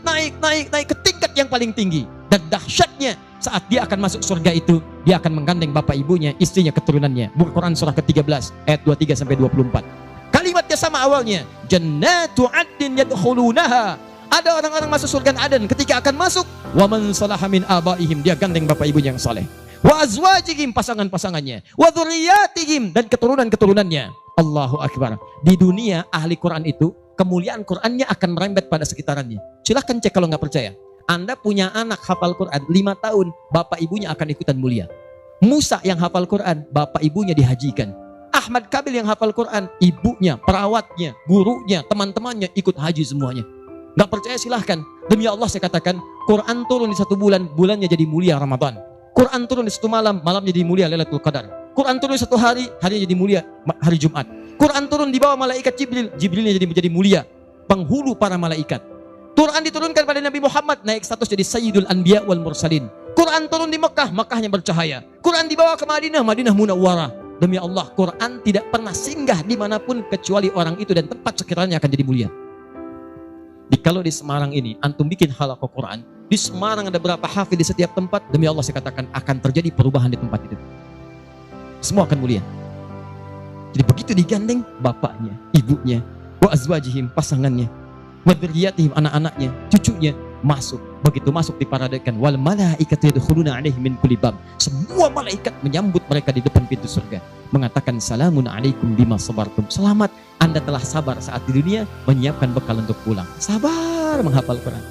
ke tingkat yang paling tinggi. Dan dahsyatnya saat dia akan masuk surga itu, dia akan menggandeng bapak ibunya, istrinya, keturunannya. Buka Quran surah ke-13 ayat 23 sampai 24. Kalimatnya sama awalnya, jannatu adnin yadkhulunaha. Ada orang-orang masuk surga Aden, ketika akan masuk, wa man salaha min abaihim, dia gandeng bapak ibunya yang saleh. Wa azwajihim, pasangan-pasangannya, wa dzurriyyatihim, dan keturunan-keturunannya. Allahu akbar. Di dunia ahli Quran itu, kemuliaan Qurannya akan merembet pada sekitarannya. Silahkan cek kalau nggak percaya. Anda punya anak hafal Quran 5 tahun, bapak ibunya akan ikutan mulia. Musa yang hafal Quran, bapak ibunya dihajikan. Ahmad Kabil yang hafal Quran, ibunya, perawatnya, gurunya, teman-temannya ikut haji semuanya. Nggak percaya silahkan. Demi Allah saya katakan, Quran turun di 1 bulan, bulannya jadi mulia Ramadan. Quran turun di 1 malam, malamnya jadi mulia Lailatul Qadar. Quran turun di 1 hari, harinya jadi mulia hari Jumat. Quran turun di bawah malaikat Jibril, Jibrilnya jadi mulia, penghulu para malaikat. Quran diturunkan pada Nabi Muhammad, naik status jadi Sayyidul Anbiya wal Mursalin. Quran turun di Mekah, Mekahnya bercahaya. Quran dibawa ke Madinah, Madinah Munawwarah. Demi Allah, Quran tidak pernah singgah dimanapun kecuali orang itu dan tempat sekiranya akan jadi mulia. Kalau di Semarang ini, antum bikin halaqah Quran, di Semarang ada berapa hafid di setiap tempat, demi Allah saya katakan akan terjadi perubahan di tempat itu. Semua akan mulia. Jadi begitu digandeng bapaknya, ibunya, wa azwajihim, pasangannya, wa dzurriyyatihim, anak-anaknya, cucunya masuk. Begitu masuk diparadakan, wal malaikatu yadkhuluna alaihim min kulli bab. Semua malaikat menyambut mereka di depan pintu surga, mengatakan salamun alaikum bima sabartum. Selamat, Anda telah sabar saat di dunia, menyiapkan bekal untuk pulang. Sabar menghafal Quran.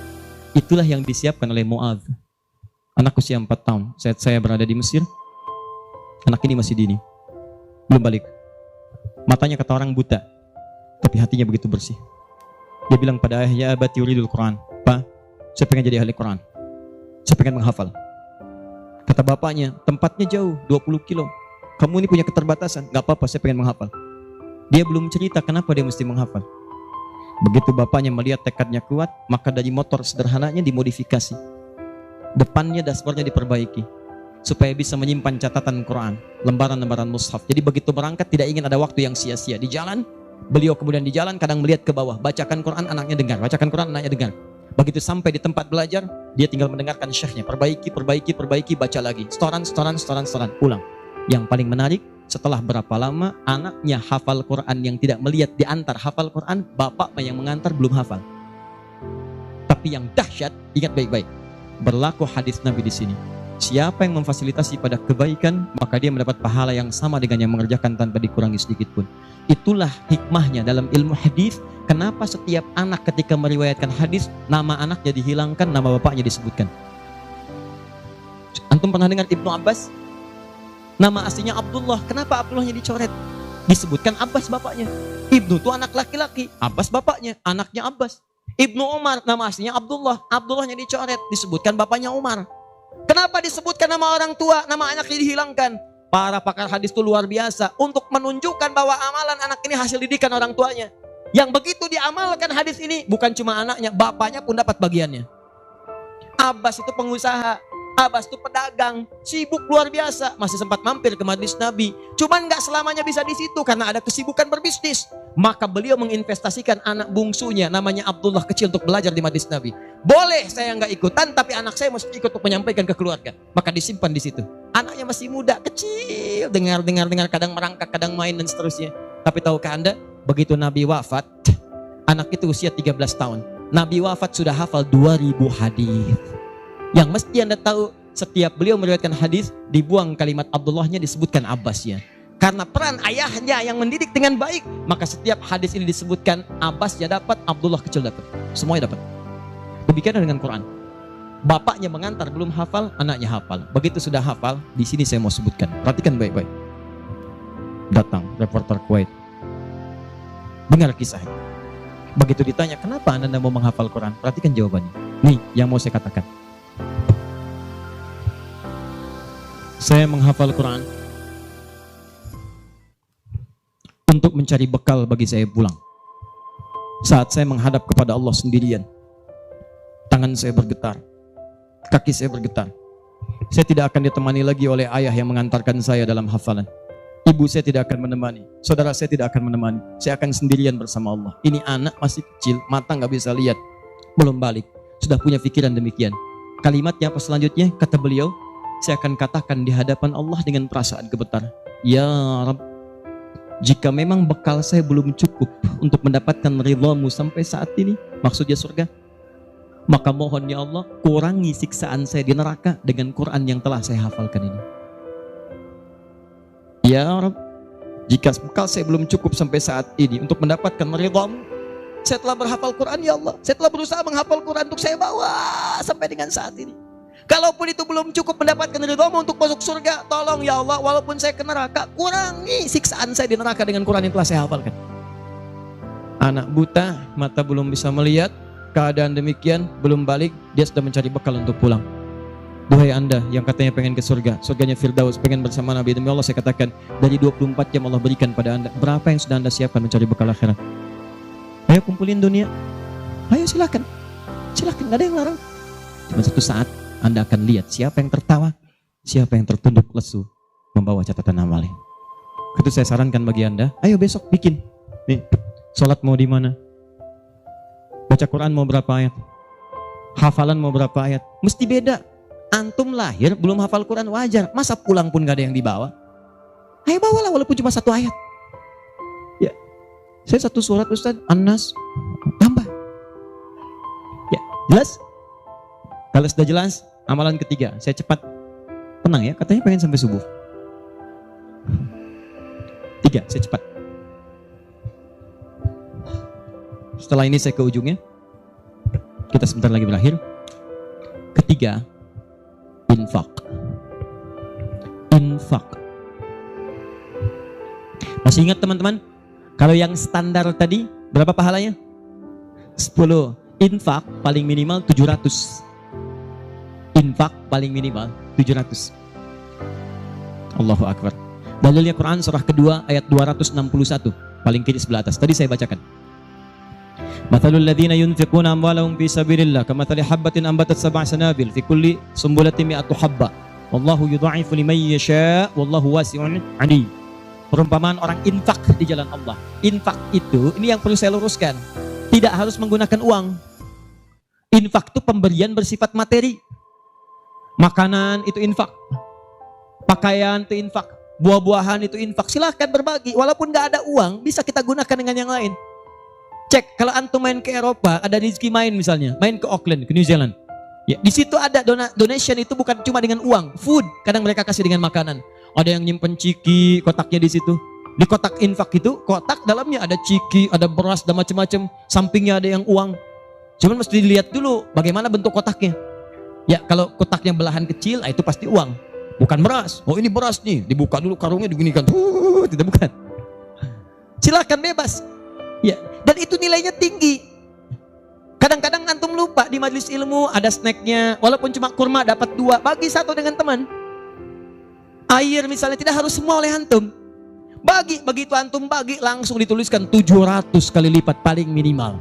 Itulah yang disiapkan oleh Muadz. Anak usia 4 tahun, saat saya berada di Mesir. Anak ini masih dini, belum balik. Matanya kata orang buta, tapi hatinya begitu bersih. Dia bilang pada ayahnya, abati yuridul Quran. Pak, saya pengen jadi ahli Quran. Saya pengen menghafal. Kata bapaknya, tempatnya jauh, 20 kilo. Kamu ini punya keterbatasan. Gak apa-apa, saya pengen menghafal. Dia belum cerita kenapa dia mesti menghafal. Begitu bapaknya melihat tekadnya kuat, maka dari motor sederhananya dimodifikasi. Depannya dashboardnya diperbaiki, supaya bisa menyimpan catatan Quran, lembaran-lembaran mushaf. Jadi begitu berangkat tidak ingin ada waktu yang sia-sia. Di jalan, beliau kemudian di jalan kadang melihat ke bawah, bacakan Quran anaknya dengar, bacakan Quran anaknya dengar. Begitu sampai di tempat belajar, dia tinggal mendengarkan syekhnya, perbaiki, baca lagi, setoran, ulang. Yang paling menarik, setelah berapa lama anaknya hafal Quran yang tidak melihat diantar hafal Quran, bapaknya yang mengantar belum hafal. Tapi yang dahsyat, ingat baik-baik, berlaku hadis Nabi di sini. Siapa yang memfasilitasi pada kebaikan, maka dia mendapat pahala yang sama dengan yang mengerjakan tanpa dikurangi sedikit pun. Itulah hikmahnya dalam ilmu hadis. Kenapa setiap anak ketika meriwayatkan hadis, nama anaknya dihilangkan, nama bapaknya disebutkan. Antum pernah dengar Ibnu Abbas? Nama aslinya Abdullah. Kenapa Abdullahnya dicoret? Disebutkan Abbas bapaknya. Ibnu itu anak laki-laki, Abbas bapaknya, anaknya Abbas. Ibnu Umar, nama aslinya Abdullah. Abdullahnya dicoret, disebutkan bapaknya Umar. Kenapa disebutkan nama orang tua, nama anaknya dihilangkan? Para pakar hadis itu luar biasa untuk menunjukkan bahwa amalan anak ini hasil didikan orang tuanya. Yang begitu diamalkan hadis ini, bukan cuma anaknya, bapaknya pun dapat bagiannya. Abbas itu pengusaha, Abbas tuh pedagang, sibuk luar biasa, masih sempat mampir ke majelis Nabi. Cuman nggak selamanya bisa di situ karena ada kesibukan berbisnis. Maka beliau menginvestasikan anak bungsunya namanya Abdullah kecil untuk belajar di majelis Nabi. Boleh saya nggak ikutan, tapi anak saya mesti ikut untuk menyampaikan ke keluarga. Maka disimpan di situ. Anaknya masih muda, kecil, dengar, kadang merangkak, kadang main dan seterusnya. Tapi tahukah Anda, begitu Nabi wafat, anak itu usia 13 tahun. Nabi wafat sudah hafal 2000 hadis. Yang mesti Anda tahu, setiap beliau meriwayatkan hadis, dibuang kalimat Abdullahnya, disebutkan Abbasnya. Karena peran ayahnya yang mendidik dengan baik, maka setiap hadis ini disebutkan Abbasnya dapat, Abdullah kecil dapat. Semuanya dapat. Demikian dengan Quran. Bapaknya mengantar belum hafal, anaknya hafal. Begitu sudah hafal, di sini saya mau sebutkan. Perhatikan baik-baik. Datang reporter Kuwait. Dengar kisahnya. Begitu ditanya, kenapa Anda mau menghafal Quran? Perhatikan jawabannya. Nih yang mau saya katakan. Saya menghafal Quran untuk mencari bekal bagi saya pulang. Saat saya menghadap kepada Allah sendirian, tangan saya bergetar, kaki saya bergetar. Saya tidak akan ditemani lagi oleh ayah yang mengantarkan saya dalam hafalan. Ibu saya tidak akan menemani, saudara saya tidak akan menemani. Saya akan sendirian bersama Allah. Ini anak masih kecil, mata nggak bisa lihat, belum balik, sudah punya pikiran demikian. Kalimatnya apa selanjutnya? Kata beliau, saya akan katakan di hadapan Allah dengan perasaan gemetar, ya Rabb, jika memang bekal saya belum cukup untuk mendapatkan ridhamu sampai saat ini, maksudnya surga, maka mohon ya Allah, kurangi siksaan saya di neraka dengan Quran yang telah saya hafalkan ini. Ya Rabb, jika bekal saya belum cukup sampai saat ini untuk mendapatkan ridhamu, saya telah berhafal Quran ya Allah, saya telah berusaha menghafal Quran untuk saya bawa sampai dengan saat ini. Kalaupun itu belum cukup mendapatkan ridhamu untuk masuk surga, tolong ya Allah, walaupun saya ke neraka, kurangi siksaan saya di neraka dengan Quran yang telah saya hafalkan. Anak buta, mata belum bisa melihat, keadaan demikian, belum balik, dia sudah mencari bekal untuk pulang. Duhai Anda yang katanya pengen ke surga, surganya Firdaus, pengen bersama Nabi, demi Allah saya katakan, dari 24 jam Allah berikan pada Anda, berapa yang sudah Anda siapkan mencari bekal akhirat? Ayo kumpulin dunia, ayo silakan, gak ada yang larang. Cuma satu saat Anda akan lihat siapa yang tertawa, siapa yang tertunduk lesu membawa catatan amalnya. Itu saya sarankan bagi Anda, ayo besok bikin. Nih, sholat mau di mana? Baca Quran mau berapa ayat? Hafalan mau berapa ayat? Mesti beda. Antum lahir belum hafal Quran wajar, masa pulang pun gak ada yang dibawa? Ayo bawalah walaupun cuma satu ayat. Ya, saya satu surat Ustaz, An-Nas, tambah. Ya, jelas? Kalau sudah jelas, amalan ketiga, saya cepat. Tenang ya, katanya pengen sampai subuh. 3, saya cepat. Setelah ini saya ke ujungnya. Kita sebentar lagi berakhir. Ketiga, infak. Infak. Masih ingat teman-teman? Kalau yang standar tadi, berapa pahalanya? 10. Infak paling minimal 700. Infak paling minimal 700. Allahu Akbar. Dalilnya Quran surah kedua ayat 261, paling kiri sebelah atas. Tadi saya bacakan. Mathalul ladzina yunfiquna amwalahum fi sabilillah kamathali habbatin ambatat sab'a sanabil fi kulli sumbulatin mi'atu habba. Wallahu yudha'ifu liman yasha' wallahu wasi'un 'alim. Perumpamaan orang infak di jalan Allah. Infak itu, ini yang perlu saya luruskan, tidak harus menggunakan uang. Infak itu pemberian bersifat materi. Makanan itu infak, pakaian itu infak, buah-buahan itu infak. Silahkan berbagi, walaupun gak ada uang, bisa kita gunakan dengan yang lain. Cek, kalau antum main ke Eropa, ada rezeki main misalnya, main ke Auckland, ke New Zealand. Ya, di situ ada donation, itu bukan cuma dengan uang, food. Kadang mereka kasih dengan makanan. Ada yang nyimpen ciki, kotaknya di situ. Di kotak infak itu, kotak dalamnya ada ciki, ada beras, dan macam-macam. Sampingnya ada yang uang. Cuman mesti dilihat dulu bagaimana bentuk kotaknya. Ya, kalau kotaknya belahan kecil, itu pasti uang, bukan beras. Oh, ini beras nih, dibuka dulu karungnya, diginikan. Tidak, bukan. Silakan bebas. Ya, dan itu nilainya tinggi. Kadang-kadang antum lupa di majelis ilmu ada snacknya, walaupun cuma kurma dapat 2, bagi 1 dengan teman. Air misalnya tidak harus semua oleh antum. Bagi, begitu antum bagi langsung dituliskan 700 kali lipat paling minimal.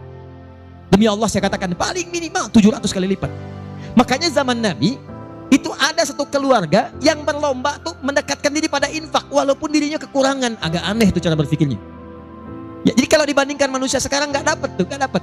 Demi Allah saya katakan paling minimal 700 kali lipat. Makanya zaman Nabi
Itu ada satu keluarga yang berlomba tuh mendekatkan diri pada infak walaupun dirinya kekurangan. Agak aneh tuh cara berpikirnya. Ya, jadi kalau dibandingkan manusia sekarang nggak dapat tuh, nggak dapat.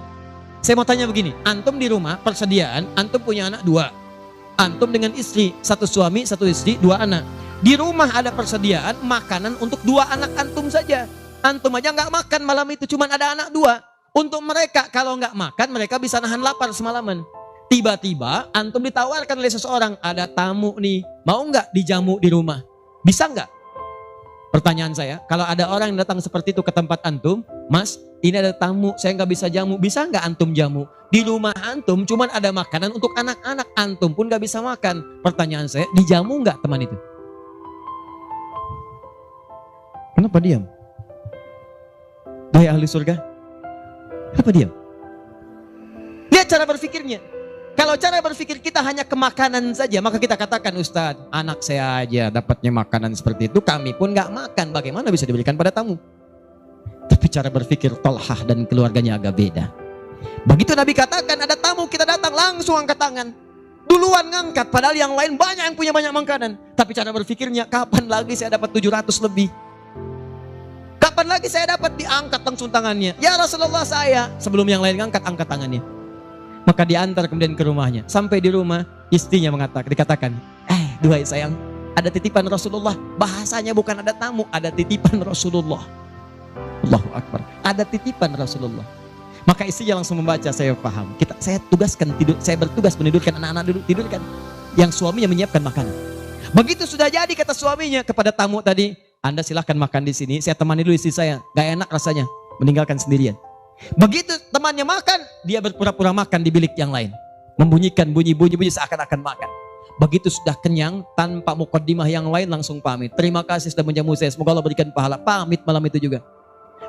Saya mau tanya begini, antum di rumah persediaan, antum punya anak 2, antum dengan istri, 1 suami 1 istri 2 anak. Di rumah ada persediaan makanan untuk 2 anak antum saja. Antum aja nggak makan malam itu, cuman ada anak 2. Untuk mereka kalau nggak makan mereka bisa nahan lapar semalaman. Tiba-tiba antum ditawarkan oleh seseorang, ada tamu nih, mau nggak dijamu di rumah? Bisa nggak? Pertanyaan saya, kalau ada orang yang datang seperti itu ke tempat antum, Mas, ini ada tamu, saya nggak bisa jamu, bisa nggak antum jamu? Di rumah antum cuman ada makanan untuk anak-anak, antum pun nggak bisa makan. Pertanyaan saya, dijamu nggak teman itu?
Kenapa diam? Hai ahli surga, kenapa diam?
Lihat cara berpikirnya. Kalau cara berpikir kita hanya ke makanan saja, maka kita katakan, Ustadz, anak saya aja dapatnya makanan seperti itu, kami pun nggak makan, bagaimana bisa diberikan pada tamu? Tapi cara berpikir Tolhah dan keluarganya agak beda. Begitu Nabi katakan ada tamu, kita datang langsung angkat tangan. Duluan ngangkat, padahal yang lain banyak yang punya banyak makanan. Tapi cara berpikirnya, kapan lagi saya dapat 700 lebih? Kapan lagi saya dapat? Diangkat langsung tangannya. Ya Rasulullah, saya. Sebelum yang lain ngangkat, angkat tangannya. Maka diantar kemudian ke rumahnya. Sampai di rumah, istrinya dikatakan, duhai sayang, ada titipan Rasulullah. Bahasanya bukan ada tamu, ada titipan Rasulullah. Allahu Akbar. Ada titipan Rasulullah. Maka istrinya langsung membaca, saya paham. Saya bertugas menidurkan anak-anak dulu, tidurkan. Yang suaminya menyiapkan makanan. Begitu sudah jadi kata suaminya kepada tamu tadi, Anda silahkan makan di sini, saya temani dulu istri saya. Gak enak rasanya, meninggalkan sendirian. Begitu temannya makan, dia berpura-pura makan di bilik yang lain. Membunyikan bunyi-bunyi seakan-akan makan. Begitu sudah kenyang, tanpa mukaddimah yang lain langsung pamit. Terima kasih sudah menjamu saya, semoga Allah berikan pahala. Pamit malam itu juga.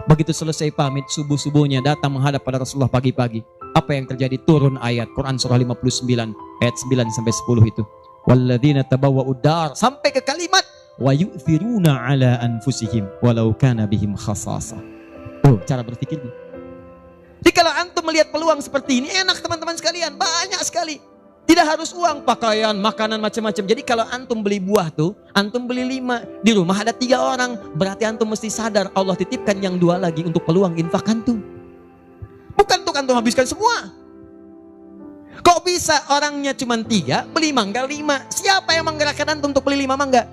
Begitu selesai pamit, subuh-subuhnya datang menghadap pada Rasulullah pagi-pagi. Apa yang terjadi? Turun ayat Quran surah 59 ayat 9 sampai 10 itu. Walladzina tabawwa'ud dar, sampai ke kalimat wa yu'thiruna ala anfusihim walau kana bihim khasasah. Tuh cara berpikirnya. Jadi kalau antum melihat peluang seperti ini, enak teman-teman sekalian, banyak sekali. Tidak harus uang, pakaian, makanan, macam-macam. Jadi kalau antum beli buah tuh, antum beli 5, di rumah ada 3 orang, berarti antum mesti sadar Allah titipkan yang 2 lagi untuk peluang infak antum. Bukan untuk antum habiskan semua. Kok bisa orangnya cuma 3, beli mangga 5? Siapa yang menggerakkan antum untuk beli 5 mangga?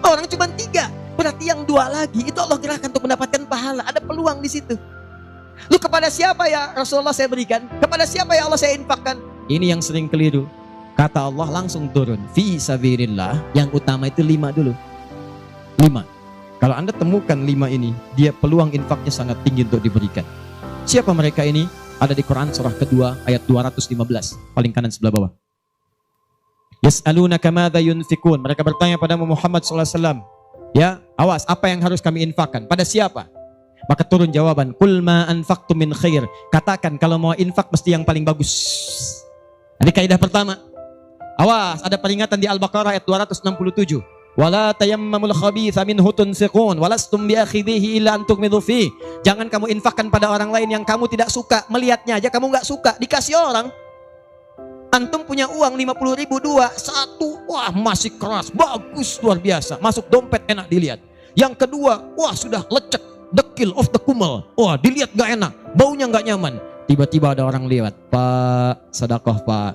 Orang cuma 3, berarti yang 2 lagi itu Allah gerakkan untuk mendapatkan pahala. Ada peluang di situ. Lu kepada siapa ya Rasulullah saya berikan? Kepada siapa ya Allah saya infakkan? Ini yang sering keliru. Kata Allah langsung turun. Fi sabilillah. Yang utama itu 5 dulu. 5. Kalau Anda temukan 5 ini, dia peluang infaknya sangat tinggi untuk diberikan. Siapa mereka ini? Ada di Quran surah kedua ayat 215. Paling kanan sebelah bawah. Yas'alunaka madza yunfikun. Mereka bertanya pada Muhammad SAW. Ya, awas, apa yang harus kami infakkan? Pada siapa? Maka turun jawaban, kul ma anfaqtum min khair. Katakan kalau mau infak mesti yang paling bagus. Ini kaidah pertama. Awas, ada peringatan di Al-Baqarah ayat 267. Wala tayammamul khabitha minhu tunfiqun walastum biakhidhihi illa an tughmidu fi. Jangan kamu infakkan pada orang lain yang kamu tidak suka. Melihatnya aja kamu enggak suka, dikasih orang. Antum punya uang 50.000 2, 1, wah masih keras, bagus, luar biasa. Masuk dompet enak dilihat. Yang kedua, wah sudah lecek. Dekil of the kumel, wah dilihat gak enak, baunya gak nyaman. Tiba-tiba ada orang lewat, Pak, sedekah Pak.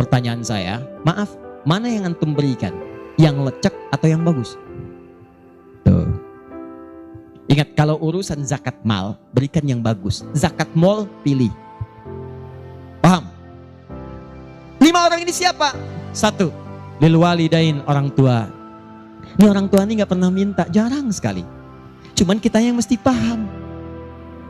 Pertanyaan saya, maaf, mana yang antum berikan? Yang lecek atau yang bagus? Tuh. Ingat, kalau urusan zakat mal, berikan yang bagus. Zakat mal, pilih. Paham? 5 orang ini siapa? 1, lil walidain, orang tua. Ini orang tua ini gak pernah minta, jarang sekali. Cuman kita yang mesti paham.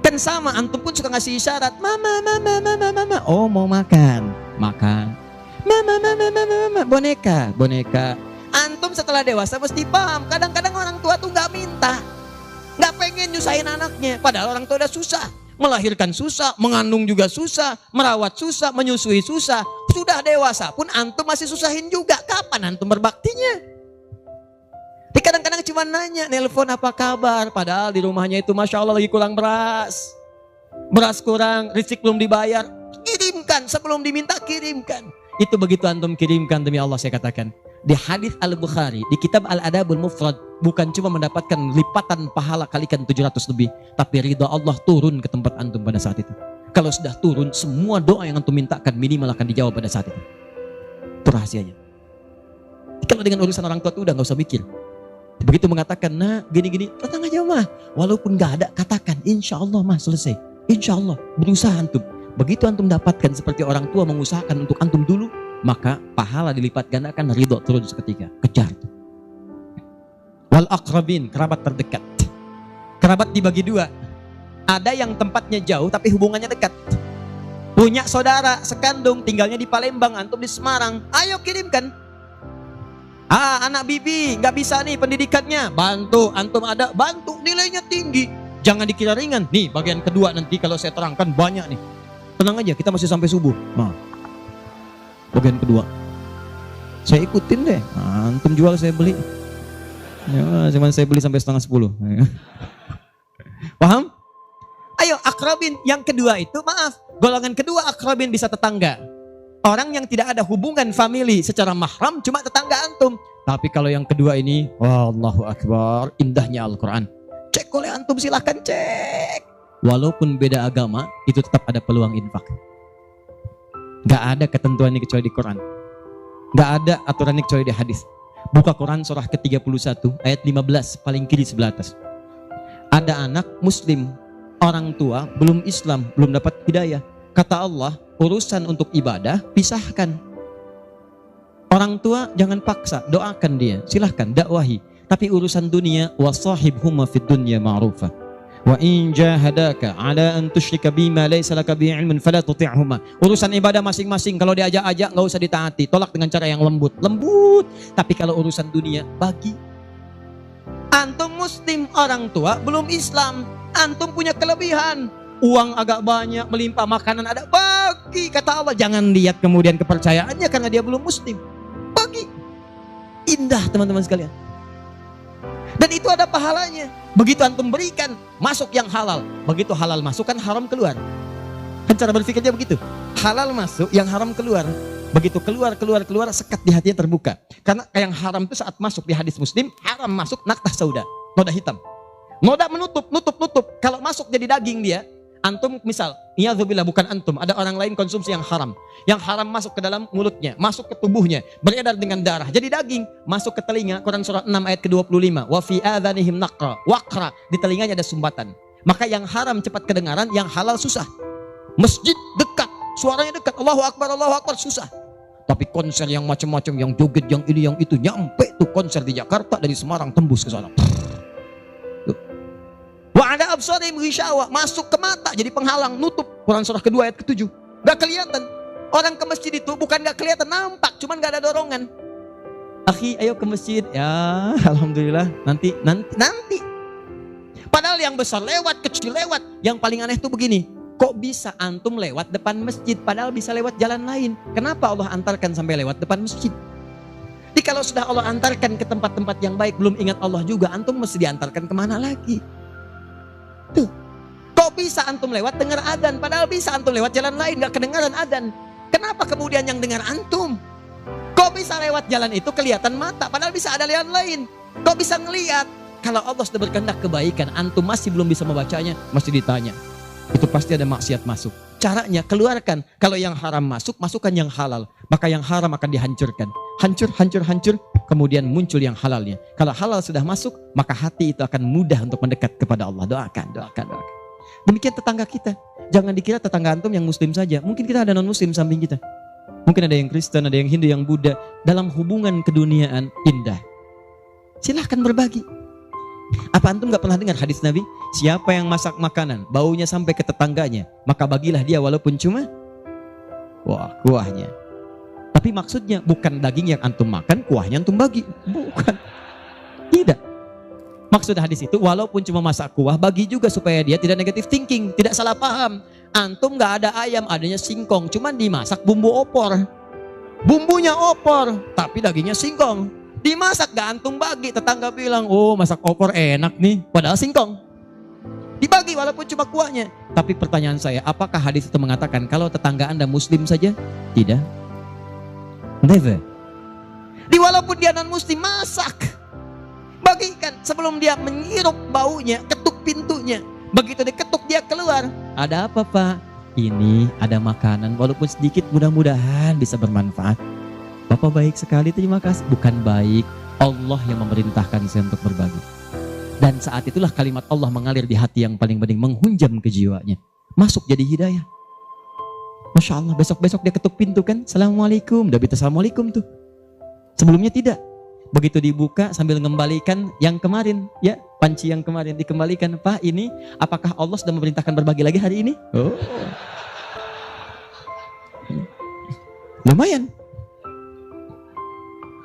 Kan sama, antum pun suka ngasih isyarat. Mama, mama, mama, mama. Oh mau makan, makan. Mama, mama, mama, mama. Boneka, boneka. Antum setelah dewasa mesti paham. Kadang-kadang orang tua tuh gak minta. Gak pengen nyusahin anaknya. Padahal orang tua udah susah. Melahirkan susah, mengandung juga susah, merawat susah, menyusui susah. Sudah dewasa pun antum masih susahin juga. Kapan antum berbaktinya? Kadang-kadang cuma nanya, nelpon apa kabar. Padahal di rumahnya itu Masya Allah lagi kurang beras. Beras kurang, listrik belum dibayar. Kirimkan, sebelum diminta kirimkan. Itu begitu antum kirimkan, demi Allah saya katakan. Di hadis Al-Bukhari, di kitab Al-Adabul Mufrad, bukan cuma mendapatkan lipatan pahala kalikan 700 lebih, tapi ridha Allah turun ke tempat antum pada saat itu. Kalau sudah turun, semua doa yang antum mintakan minimal akan dijawab pada saat itu. Itu rahasianya. Kalau dengan urusan orang tua itu udah gak usah mikir. Begitu mengatakan, nah gini-gini, tenang aja mah. Walaupun gak ada, katakan, insya Allah mah selesai. Insya Allah, berusaha antum. Begitu antum dapatkan seperti orang tua mengusahakan untuk antum dulu, maka pahala dilipat gandakan, ridho turun seketika. Kejar. Wal aqrabin, kerabat terdekat. Kerabat dibagi dua. Ada yang tempatnya jauh tapi hubungannya dekat. Punya saudara sekandung, tinggalnya di Palembang, antum di Semarang. Ayo kirimkan. Anak bibi nggak bisa nih pendidikannya, bantu. Antum ada, bantu. Nilainya tinggi, jangan dikira ringan. Nih bagian kedua nanti kalau saya terangkan banyak nih. Tenang aja, kita masih sampai subuh. Nah, bagian kedua saya ikutin deh. Antum jual saya beli. Ya, cuman saya beli sampai 9:30. Paham? Ayo akrabin. Yang kedua itu, maaf, golongan kedua akrabin bisa tetangga. Orang yang tidak ada hubungan famili secara mahram, cuma tetangga antum. Tapi kalau yang kedua ini, Wallahu Akbar, indahnya Al-Quran. Cek oleh antum, silahkan cek. Walaupun beda agama, itu tetap ada peluang infak. Gak ada ketentuan ini kecuali di Quran. Gak ada aturan ini kecuali di hadis. Buka Quran surah ke-31 ayat 15 paling kiri sebelah atas. Ada anak muslim, orang tua belum Islam, belum dapat hidayah. Kata Allah, urusan untuk ibadah pisahkan. Orang tua jangan paksa, doakan dia, silahkan dakwahi. Tapi urusan dunia, wasahibhuma fid dunya ma'rufa. Wa in jahadaka ala an tusyrika bima laysa laka bihi ilmun fala tuti'huma. Urusan ibadah masing-masing, kalau diajak-ajak enggak usah ditaati, tolak dengan cara yang lembut. Tapi kalau urusan dunia, bagi. Antum muslim, orang tua belum Islam, antum punya kelebihan, uang agak banyak, melimpah, makanan ada, bagi. Kata Allah, jangan lihat kemudian kepercayaannya karena dia belum muslim, bagi. Indah teman-teman sekalian. Dan itu ada pahalanya. Begitu antum berikan, masuk yang halal. Begitu halal masuk, kan haram keluar. Kan cara berpikirnya begitu. Halal masuk, yang haram keluar. Begitu keluar, sekat di hatinya terbuka. Karena yang haram itu saat masuk di hadis Muslim, haram masuk naktah sauda, noda hitam. Noda menutup. Kalau masuk jadi daging dia, antum misal, niyadzubillah, bukan antum, ada orang lain konsumsi yang haram. Yang haram masuk ke dalam mulutnya, masuk ke tubuhnya, beredar dengan darah, jadi daging, masuk ke telinga. Quran surah 6 ayat ke-25. Wa fi adhanihim waqra, di telinganya ada sumbatan. Maka yang haram cepat kedengaran, yang halal susah. Masjid dekat, suaranya dekat, Allahu Akbar, susah. Tapi konser yang macam-macam, yang joget, yang ini, yang itu, nyampe tuh konser di Jakarta dari Semarang tembus ke sana. Wa ada absarihim ghishawa, masuk ke mata jadi penghalang, nutup. Quran surah kedua ayat ke-7. Gak kelihatan. Orang ke masjid itu bukan gak kelihatan, nampak, cuman gak ada dorongan. Akhi, ayo ke masjid. Ya, alhamdulillah, nanti. Padahal yang besar lewat, kecil lewat. Yang paling aneh tuh begini, kok bisa antum lewat depan masjid padahal bisa lewat jalan lain? Kenapa Allah antarkan sampai lewat depan masjid? Jadi kalau sudah Allah antarkan ke tempat-tempat yang baik, belum ingat Allah juga, antum mesti diantarkan kemana lagi? Tuh. Kok bisa antum lewat dengar adzan, padahal bisa antum lewat jalan lain gak kedengaran adzan? Kenapa kemudian yang dengar antum? Kok bisa lewat jalan itu kelihatan mata, padahal bisa ada jalan lain? Kok bisa ngelihat? Kalau Allah sudah berkehendak kebaikan, antum masih belum bisa membacanya, mesti ditanya. Itu pasti ada maksiat masuk. Caranya keluarkan. Kalau yang haram masuk, masukkan yang halal. Maka yang haram akan dihancurkan. Hancur. Kemudian muncul yang halalnya. Kalau halal sudah masuk, maka hati itu akan mudah untuk mendekat kepada Allah. Doakan. Demikian tetangga kita. Jangan dikira tetangga antum yang muslim saja. Mungkin kita ada non muslim samping kita. Mungkin ada yang Kristen, ada yang Hindu, yang Buddha. Dalam hubungan keduniaan indah. Silahkan berbagi. Apa antum gak pernah dengar hadis Nabi? Siapa yang masak makanan, baunya sampai ke tetangganya, maka bagilah dia walaupun cuma kuahnya. Tapi maksudnya bukan daging yang antum makan, kuahnya antum bagi. Bukan. Tidak. Maksud hadis itu walaupun cuma masak kuah, bagi juga supaya dia tidak negatif thinking, tidak salah paham. Antum gak ada ayam, adanya singkong, cuman dimasak bumbu opor. Bumbunya opor, tapi dagingnya singkong. Dimasak gak antum bagi, tetangga bilang, oh masak opor enak nih, padahal singkong. Dibagi walaupun cuma kuahnya. Tapi pertanyaan saya, apakah hadis itu mengatakan kalau tetangga anda muslim saja? Tidak.
Never.
Walaupun dia non muslim, masak. Bagikan sebelum dia menghirup baunya, ketuk pintunya. Begitu diketuk dia keluar. Ada apa Pak? Ini ada makanan walaupun sedikit, mudah-mudahan bisa bermanfaat. Bapak baik sekali, terima kasih. Bukan baik, Allah yang memerintahkan saya untuk berbagi. Dan saat itulah kalimat Allah mengalir di hati yang paling bening, menghunjam ke jiwanya. Masuk jadi hidayah. Masya Allah, besok-besok dia ketuk pintu kan, Assalamualaikum, udah bisa Assalamualaikum tuh. Sebelumnya tidak. Begitu dibuka sambil mengembalikan yang kemarin, ya panci yang kemarin dikembalikan. Pak, ini apakah Allah sudah memerintahkan berbagi lagi hari ini? Oh, lumayan.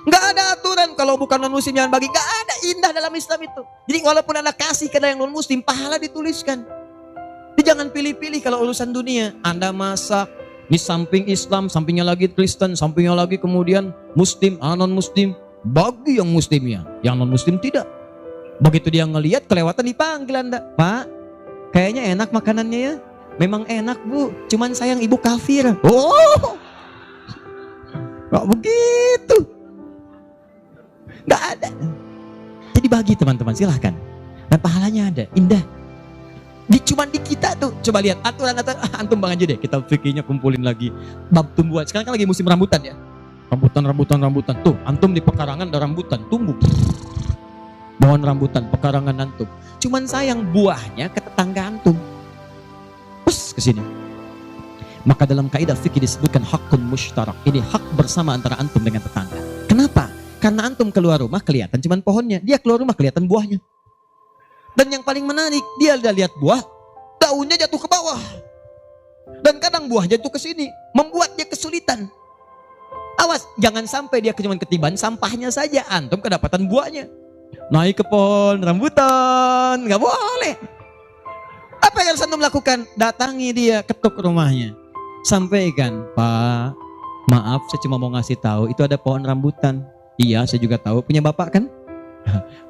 Nggak ada aturan kalau bukan non muslim jangan bagi. Nggak ada, indah dalam Islam itu. Jadi walaupun Anda kasih ke yang non muslim, pahala dituliskan. Jadi jangan pilih-pilih kalau urusan dunia. Anda masak, di samping Islam, sampingnya lagi Kristen, sampingnya lagi kemudian Muslim, non Muslim. Bagi yang muslimnya, yang non muslim tidak. Begitu dia ngelihat kelewatan dipanggil Anda, Pak, kayaknya enak makanannya ya. Memang enak Bu, cuman sayang ibu kafir. Oh, nggak begitu, nggak ada. Jadi bagi teman-teman, silahkan. Dan pahalanya ada, indah. Cuman di kita tuh, coba lihat aturan antum bang aja deh. Kita fikirnya kumpulin lagi bab tumbuhan. Sekarang kan lagi musim rambutan ya. Rambutan. Tuh, antum di pekarangan ada rambutan, tumbuh. Pohon rambutan, pekarangan antum. Cuman sayang buahnya ke tetangga antum. Terus ke sini. Maka dalam kaidah fikih disebutkan hakun mushtarak. Ini hak bersama antara antum dengan tetangga. Kenapa? Karena antum keluar rumah kelihatan cuman pohonnya, dia keluar rumah kelihatan buahnya. Dan yang paling menarik, dia udah lihat buah, daunnya jatuh ke bawah. Dan kadang buah jatuh ke sini, membuat dia kesulitan. Awas, jangan sampai dia cuma ketiban sampahnya saja, antum kedapatan buahnya. Naik ke pohon rambutan, nggak boleh. Apa yang harus antum lakukan? Datangi dia, ketuk rumahnya. Sampaikan, Pak, maaf saya cuma mau ngasih tahu, itu ada pohon rambutan. Iya, saya juga tahu, punya bapak kan?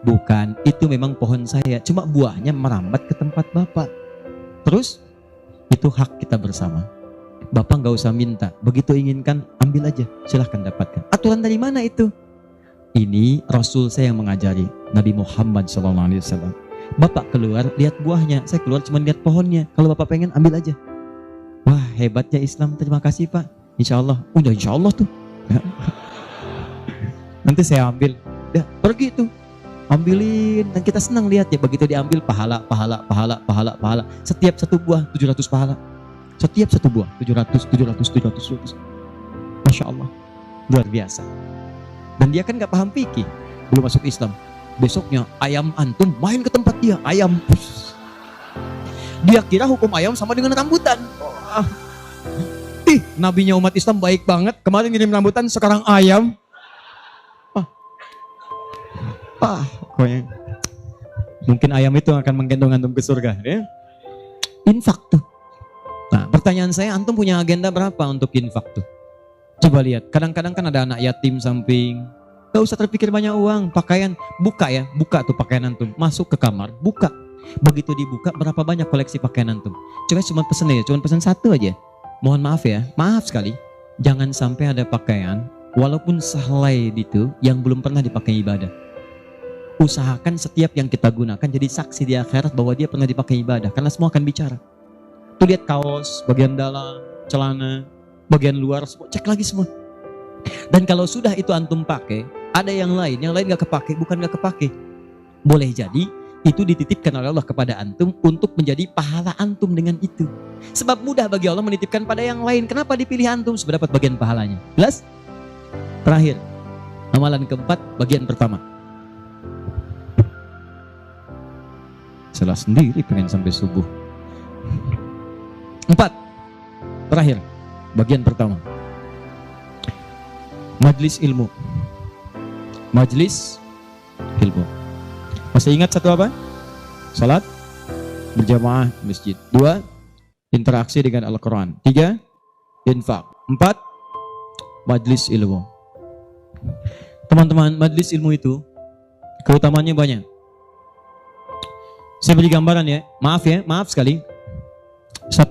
Bukan, itu memang pohon saya, cuma buahnya merambat ke tempat bapak. Terus, itu hak kita bersama. Bapak nggak usah minta, begitu inginkan ambil aja, silahkan dapatkan. Aturan dari mana itu? Ini Rasul saya yang mengajari, Nabi Muhammad SAW. Bapak keluar lihat buahnya, saya keluar cuma lihat pohonnya. Kalau bapak pengen ambil aja. Wah hebatnya Islam, terima kasih Pak. Insya Allah, udah insya Allah tuh. Nanti saya ambil, dah pergi tuh, ambilin. Dan kita senang lihat ya, begitu diambil pahala. Setiap satu buah 700 pahala. Setiap satu buah 700. Masya Allah, luar biasa. Dan dia kan gak paham fikih, belum masuk Islam. Besoknya ayam antum main ke tempat dia, ayam. Dia kira hukum ayam sama dengan rambutan. Nabinya umat Islam baik banget, kemarin ngirim rambutan, sekarang ayam. Pokoknya mungkin ayam itu akan menggendong antum ke surga ya. Infak tuh. Nah pertanyaan saya, antum punya agenda berapa untuk infak tuh? Coba lihat, kadang-kadang kan ada anak yatim samping. Gak usah terpikir banyak uang, pakaian, buka tuh pakaian antum, masuk ke kamar, buka. Begitu dibuka, berapa banyak koleksi pakaian antum? Cuma pesan satu aja. Mohon maaf ya, maaf sekali. Jangan sampai ada pakaian, walaupun sehelai itu, yang belum pernah dipakai ibadah. Usahakan setiap yang kita gunakan jadi saksi di akhirat bahwa dia pernah dipakai ibadah, karena semua akan bicara. Tuh lihat kaos, bagian dalam, celana, bagian luar, cek lagi semua. Dan kalau sudah itu antum pakai, ada yang lain gak kepake, bukan gak kepake. Boleh jadi itu dititipkan oleh Allah kepada antum untuk menjadi pahala antum dengan itu. Sebab mudah bagi Allah menitipkan pada yang lain. Kenapa dipilih antum supaya dapat bagian pahalanya? Jelas? Terakhir, amalan keempat, bagian pertama. Salah sendiri pengen sampai subuh. 4. Terakhir, bagian pertama. Majlis ilmu. Majlis ilmu. Masih ingat satu apa? Salat berjamaah di masjid. 2. Interaksi dengan Al-Quran. 3. Infak. 4. Majlis ilmu. Teman-teman, majlis ilmu itu keutamanya banyak. Saya beri gambaran ya, maaf sekali. 1.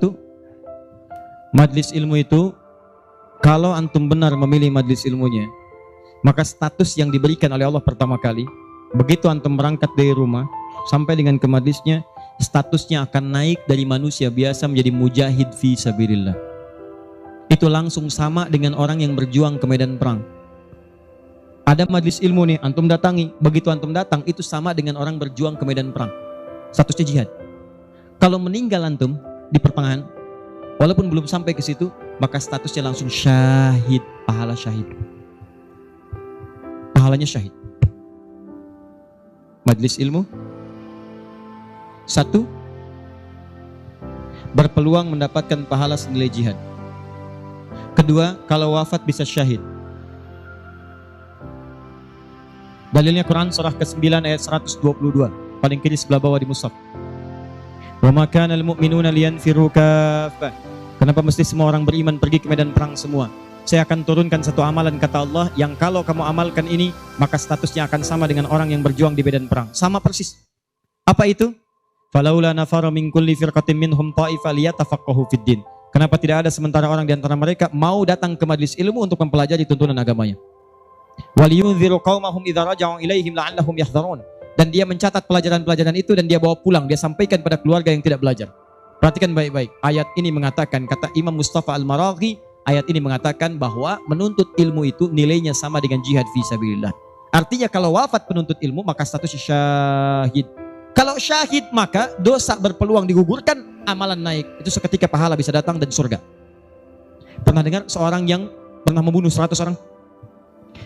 Majlis ilmu itu Kalau antum benar memilih majelis ilmunya, maka status yang diberikan oleh Allah pertama kali, begitu antum berangkat dari rumah sampai dengan ke majelisnya, statusnya akan naik dari manusia biasa menjadi mujahid fi sabilillah. Itu langsung sama dengan orang yang berjuang ke medan perang. Ada majelis ilmu nih, antum datangi, begitu antum datang itu sama dengan orang berjuang ke medan perang. Statusnya jihad. Kalau meninggal antum di pertengahan, walaupun belum sampai ke situ, maka statusnya langsung syahid, pahala syahid. Pahalanya syahid. Majelis ilmu, satu, berpeluang mendapatkan pahala senilai jihad. Kedua, kalau wafat bisa syahid. Dalilnya Quran surah ke-9 ayat 122, paling kiri sebelah bawah di mushaf. Wa ma kana al-mu'minuna liyanfiru kaffah. Kenapa mesti semua orang beriman pergi ke medan perang semua? Saya akan turunkan satu amalan kata Allah yang kalau kamu amalkan ini, maka statusnya akan sama dengan orang yang berjuang di medan perang. Sama persis. Apa itu? Falaula nafara min kulli firqatin minhum ta'ifa liyatafaqahu fid din. Kenapa tidak ada sementara orang di antara mereka mau datang ke majelis ilmu untuk mempelajari tuntunan agamanya? Waliyunziru qaumahum idza raja'u ilaihim la'allahum yahdharun. Dan dia mencatat pelajaran-pelajaran itu dan dia bawa pulang, dia sampaikan pada keluarga yang tidak belajar. Perhatikan baik-baik. Ayat ini mengatakan, kata Imam Mustafa Al-Maraghi, ayat ini mengatakan bahwa menuntut ilmu itu nilainya sama dengan jihad fi sabilillah. Artinya kalau wafat penuntut ilmu maka statusnya syahid. Kalau syahid maka dosa berpeluang digugurkan, amalan naik. Itu seketika pahala bisa datang dan surga. Pernah dengar seorang yang pernah membunuh 100 orang?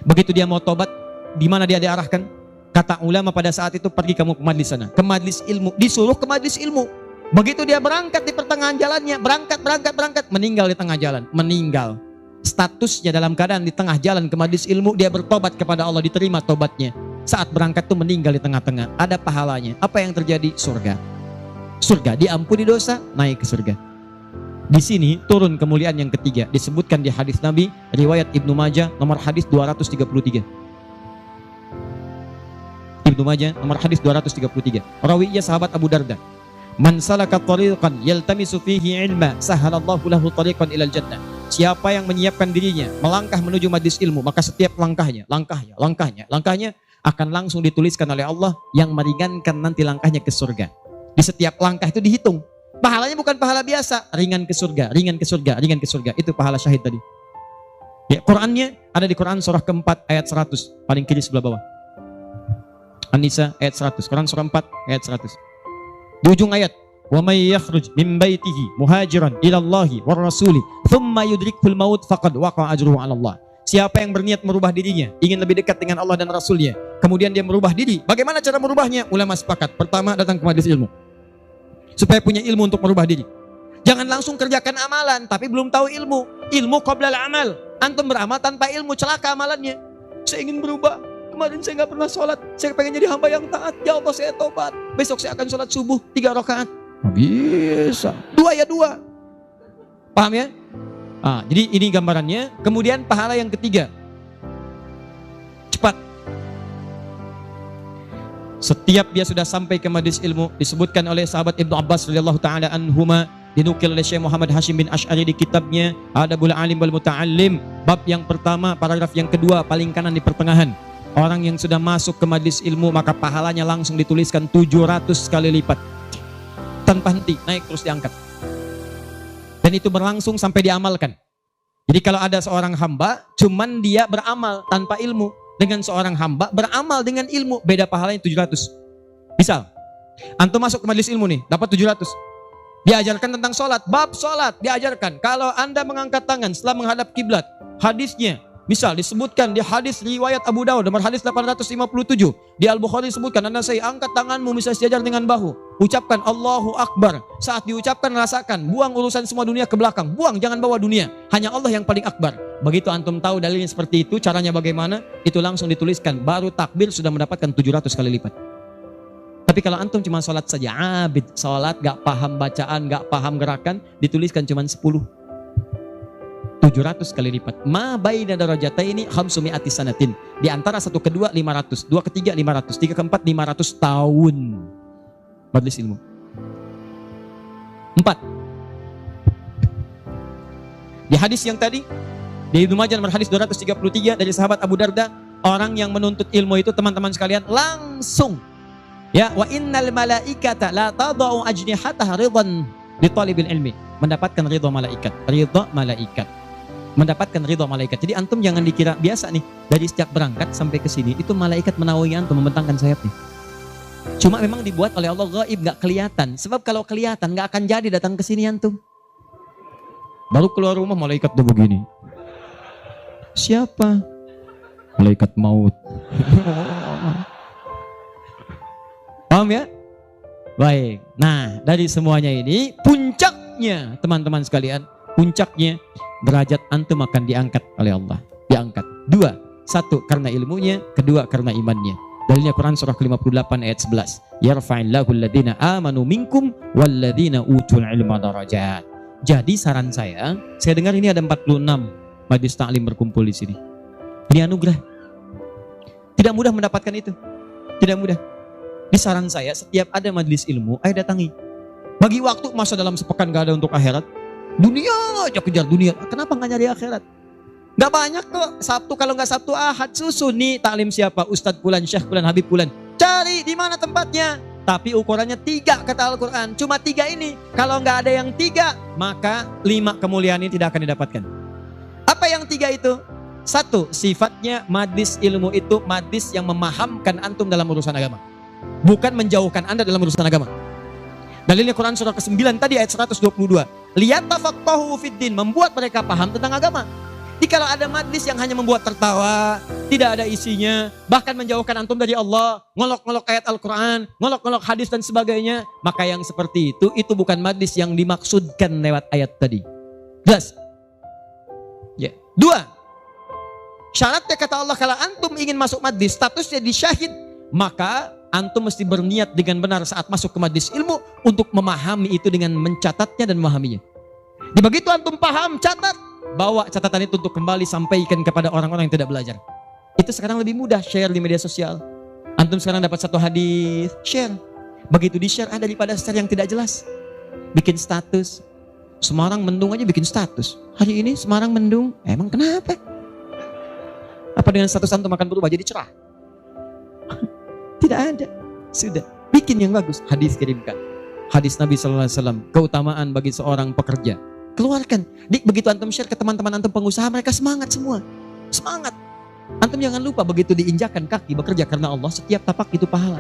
Begitu dia mau tobat, di mana dia diarahkan? Kata ulama pada saat itu, pergi kamu ke majelis sana, ke majelis ilmu. Disuruh ke majelis ilmu. Begitu dia berangkat di pertengahan jalannya, berangkat, meninggal di tengah jalan, meninggal. Statusnya dalam keadaan di tengah jalan ke majelis ilmu, dia bertobat kepada Allah, diterima tobatnya. Saat berangkat tuh meninggal di tengah-tengah, ada pahalanya. Apa yang terjadi? Surga. Surga, diampuni dosa, naik ke surga. Di sini turun kemuliaan yang ketiga, disebutkan di hadis Nabi, riwayat Ibnu Majah, nomor hadis 233. Ibnu Majah, nomor hadis 233. Rawinya sahabat Abu Darda. Man salaka tariqan yaltamisu fihi ilma, sahalallahu lahu tariqan ilal jannah. Siapa yang menyiapkan dirinya melangkah menuju majlis ilmu, maka setiap langkahnya akan langsung dituliskan oleh Allah yang meringankan nanti langkahnya ke surga. Di setiap langkah itu dihitung. Pahalanya bukan pahala biasa, ringan ke surga, ringan ke surga, ringan ke surga. Itu pahala syahid tadi. Ya, Qurannya ada di Quran surah keempat ayat 100, paling kiri sebelah bawah. An-Nisa ayat 100, Quran surah 4 ayat 100. Di ujung ayat, wa may yakhruj min baitihi muhajiran ila Allahi war rasuli thumma yudrikul maut faqad waqa'a ajruhu 'ala Allah. Siapa yang berniat merubah dirinya, ingin lebih dekat dengan Allah dan Rasulnya, kemudian dia merubah diri. Bagaimana cara merubahnya? Ulama sepakat. Pertama, datang ke majelis ilmu. Supaya punya ilmu untuk merubah diri. Jangan langsung kerjakan amalan, tapi belum tahu ilmu. Ilmu qoblal amal. Antum beramal tanpa ilmu, celaka amalannya. Saya ingin berubah. Kemarin saya nggak pernah sholat. Saya pengen jadi hamba yang taat. Ya Allah, saya tobat. Besok saya akan sholat subuh 3 rakaat. Bisa. 2 ya 2. Paham ya? Jadi ini gambarannya. Kemudian pahala yang ketiga. Cepat. Setiap dia sudah sampai ke majelis ilmu, disebutkan oleh sahabat Ibnu Abbas radhiyallahu taala anhuma, dinukil oleh Syekh Muhammad Hashim bin Asy'ari di kitabnya Adabul Alim wal Muta'allim, bab yang pertama, paragraf yang kedua, paling kanan di pertengahan. Orang yang sudah masuk ke majelis ilmu maka pahalanya langsung dituliskan 700 kali lipat. Tanpa henti, naik terus diangkat. Dan itu berlangsung sampai diamalkan. Jadi kalau ada seorang hamba, cuman dia beramal tanpa ilmu. Dengan seorang hamba beramal dengan ilmu, beda pahalanya 700. Misal, antum masuk ke majelis ilmu nih, dapat 700. Diajarkan tentang sholat, bab sholat diajarkan. Kalau anda mengangkat tangan setelah menghadap kiblat, hadisnya, misal disebutkan di hadis riwayat Abu Dawud nomor hadis 857, di Al-Bukhari disebutkan, anda saya angkat tanganmu bisa sejajar dengan bahu, ucapkan Allahu Akbar. Saat diucapkan rasakan, buang urusan semua dunia ke belakang, buang, jangan bawa dunia, hanya Allah yang paling akbar. Begitu antum tahu dalilnya seperti itu, caranya bagaimana, itu langsung dituliskan, baru takbir sudah mendapatkan 700 kali lipat. Tapi kalau antum cuma sholat saja, abid, sholat, gak paham bacaan, gak paham gerakan, dituliskan cuma 10. 700 kali lipat. Ma baina darajataini khamsumi'ati sanatin. Di antara satu kedua 500, dua ketiga 500, tiga keempat 500 tahun. Majelis ilmu. 4. Di hadis yang tadi, Di Ibnu Majah nomor hadis 233 dari sahabat Abu Darda, orang yang menuntut ilmu itu teman-teman sekalian langsung ya, wa innal malaikata la tadau ajnihataha ridwan li talibil ilmi, mendapatkan ridha malaikat, mendapatkan ridha malaikat. Jadi antum jangan dikira biasa nih, dari sejak berangkat sampai ke sini itu malaikat menaungi antum, membentangkan sayapnya. Cuma memang dibuat oleh Allah gaib, nggak kelihatan. Sebab kalau kelihatan nggak akan jadi datang ke sini antum. Baru keluar rumah malaikat udah begini. Siapa? Malaikat maut. Paham ya? Baik. Nah, dari semuanya ini puncaknya teman-teman sekalian, puncaknya derajat antum akan diangkat oleh Allah. Diangkat. Dua. Satu karena ilmunya, kedua karena imannya. Dalilnya Quran surah ke-58 ayat 11. Yarfa'illahu alladhina amanu minkum walladhina utul ilma darajat. Jadi saran saya dengar ini ada 46 majlis taklim berkumpul di sini. Ini anugerah. Tidak mudah mendapatkan itu. Tidak mudah. Di saran saya, setiap ada majlis ilmu, ayo datangi. Bagi waktu, masa dalam sepekan gak ada untuk akhirat. Dunia aja kejar dunia. Kenapa gak nyari akhirat? Gak banyak kok. Sabtu, kalau gak Sabtu Ahad, susun nih taklim siapa? Ustadz Fulan, Syekh Fulan, Habib Fulan. Cari di mana tempatnya. Tapi ukurannya 3 kata Al-Quran. Cuma 3 ini. Kalau gak ada yang 3, maka 5 kemuliaan ini tidak akan didapatkan. Apa yang 3 itu? 1, sifatnya majlis ilmu itu majlis yang memahamkan antum dalam urusan agama. Bukan menjauhkan anda dalam urusan agama. Dalilnya Quran surah ke-9 tadi ayat 122. Liyatafaqahu fiddin, membuat mereka paham tentang agama. Jadi kalau ada majlis yang hanya membuat tertawa, tidak ada isinya, bahkan menjauhkan antum dari Allah, ngolok-ngolok ayat Al-Quran, ngolok-ngolok hadis dan sebagainya, maka yang seperti itu bukan majlis yang dimaksudkan lewat ayat tadi. Jelas? Ya. 2. Syaratnya kata Allah, kalau antum ingin masuk majlis, statusnya disyahid, maka antum mesti berniat dengan benar saat masuk ke majlis ilmu untuk memahami itu dengan mencatatnya dan memahaminya. Di begitu antum paham, catat, bawa catatan itu untuk kembali sampaikan kepada orang-orang yang tidak belajar. Itu sekarang lebih mudah, share di media sosial. Antum sekarang dapat satu hadis, share. Begitu di-share ada daripada share yang tidak jelas. Bikin status. Semarang mendung aja bikin status. Hari ini Semarang mendung, emang kenapa? Apa dengan status antum akan berubah jadi cerah? Tidak ada. Sudah. Bikin yang bagus. Hadis kirimkan. Hadis Nabi SAW. Keutamaan bagi seorang pekerja. Keluarkan. Begitu antum share ke teman-teman antum pengusaha, mereka semangat semua. Semangat. Antum jangan lupa begitu diinjakan kaki bekerja karena Allah, setiap tapak itu pahala.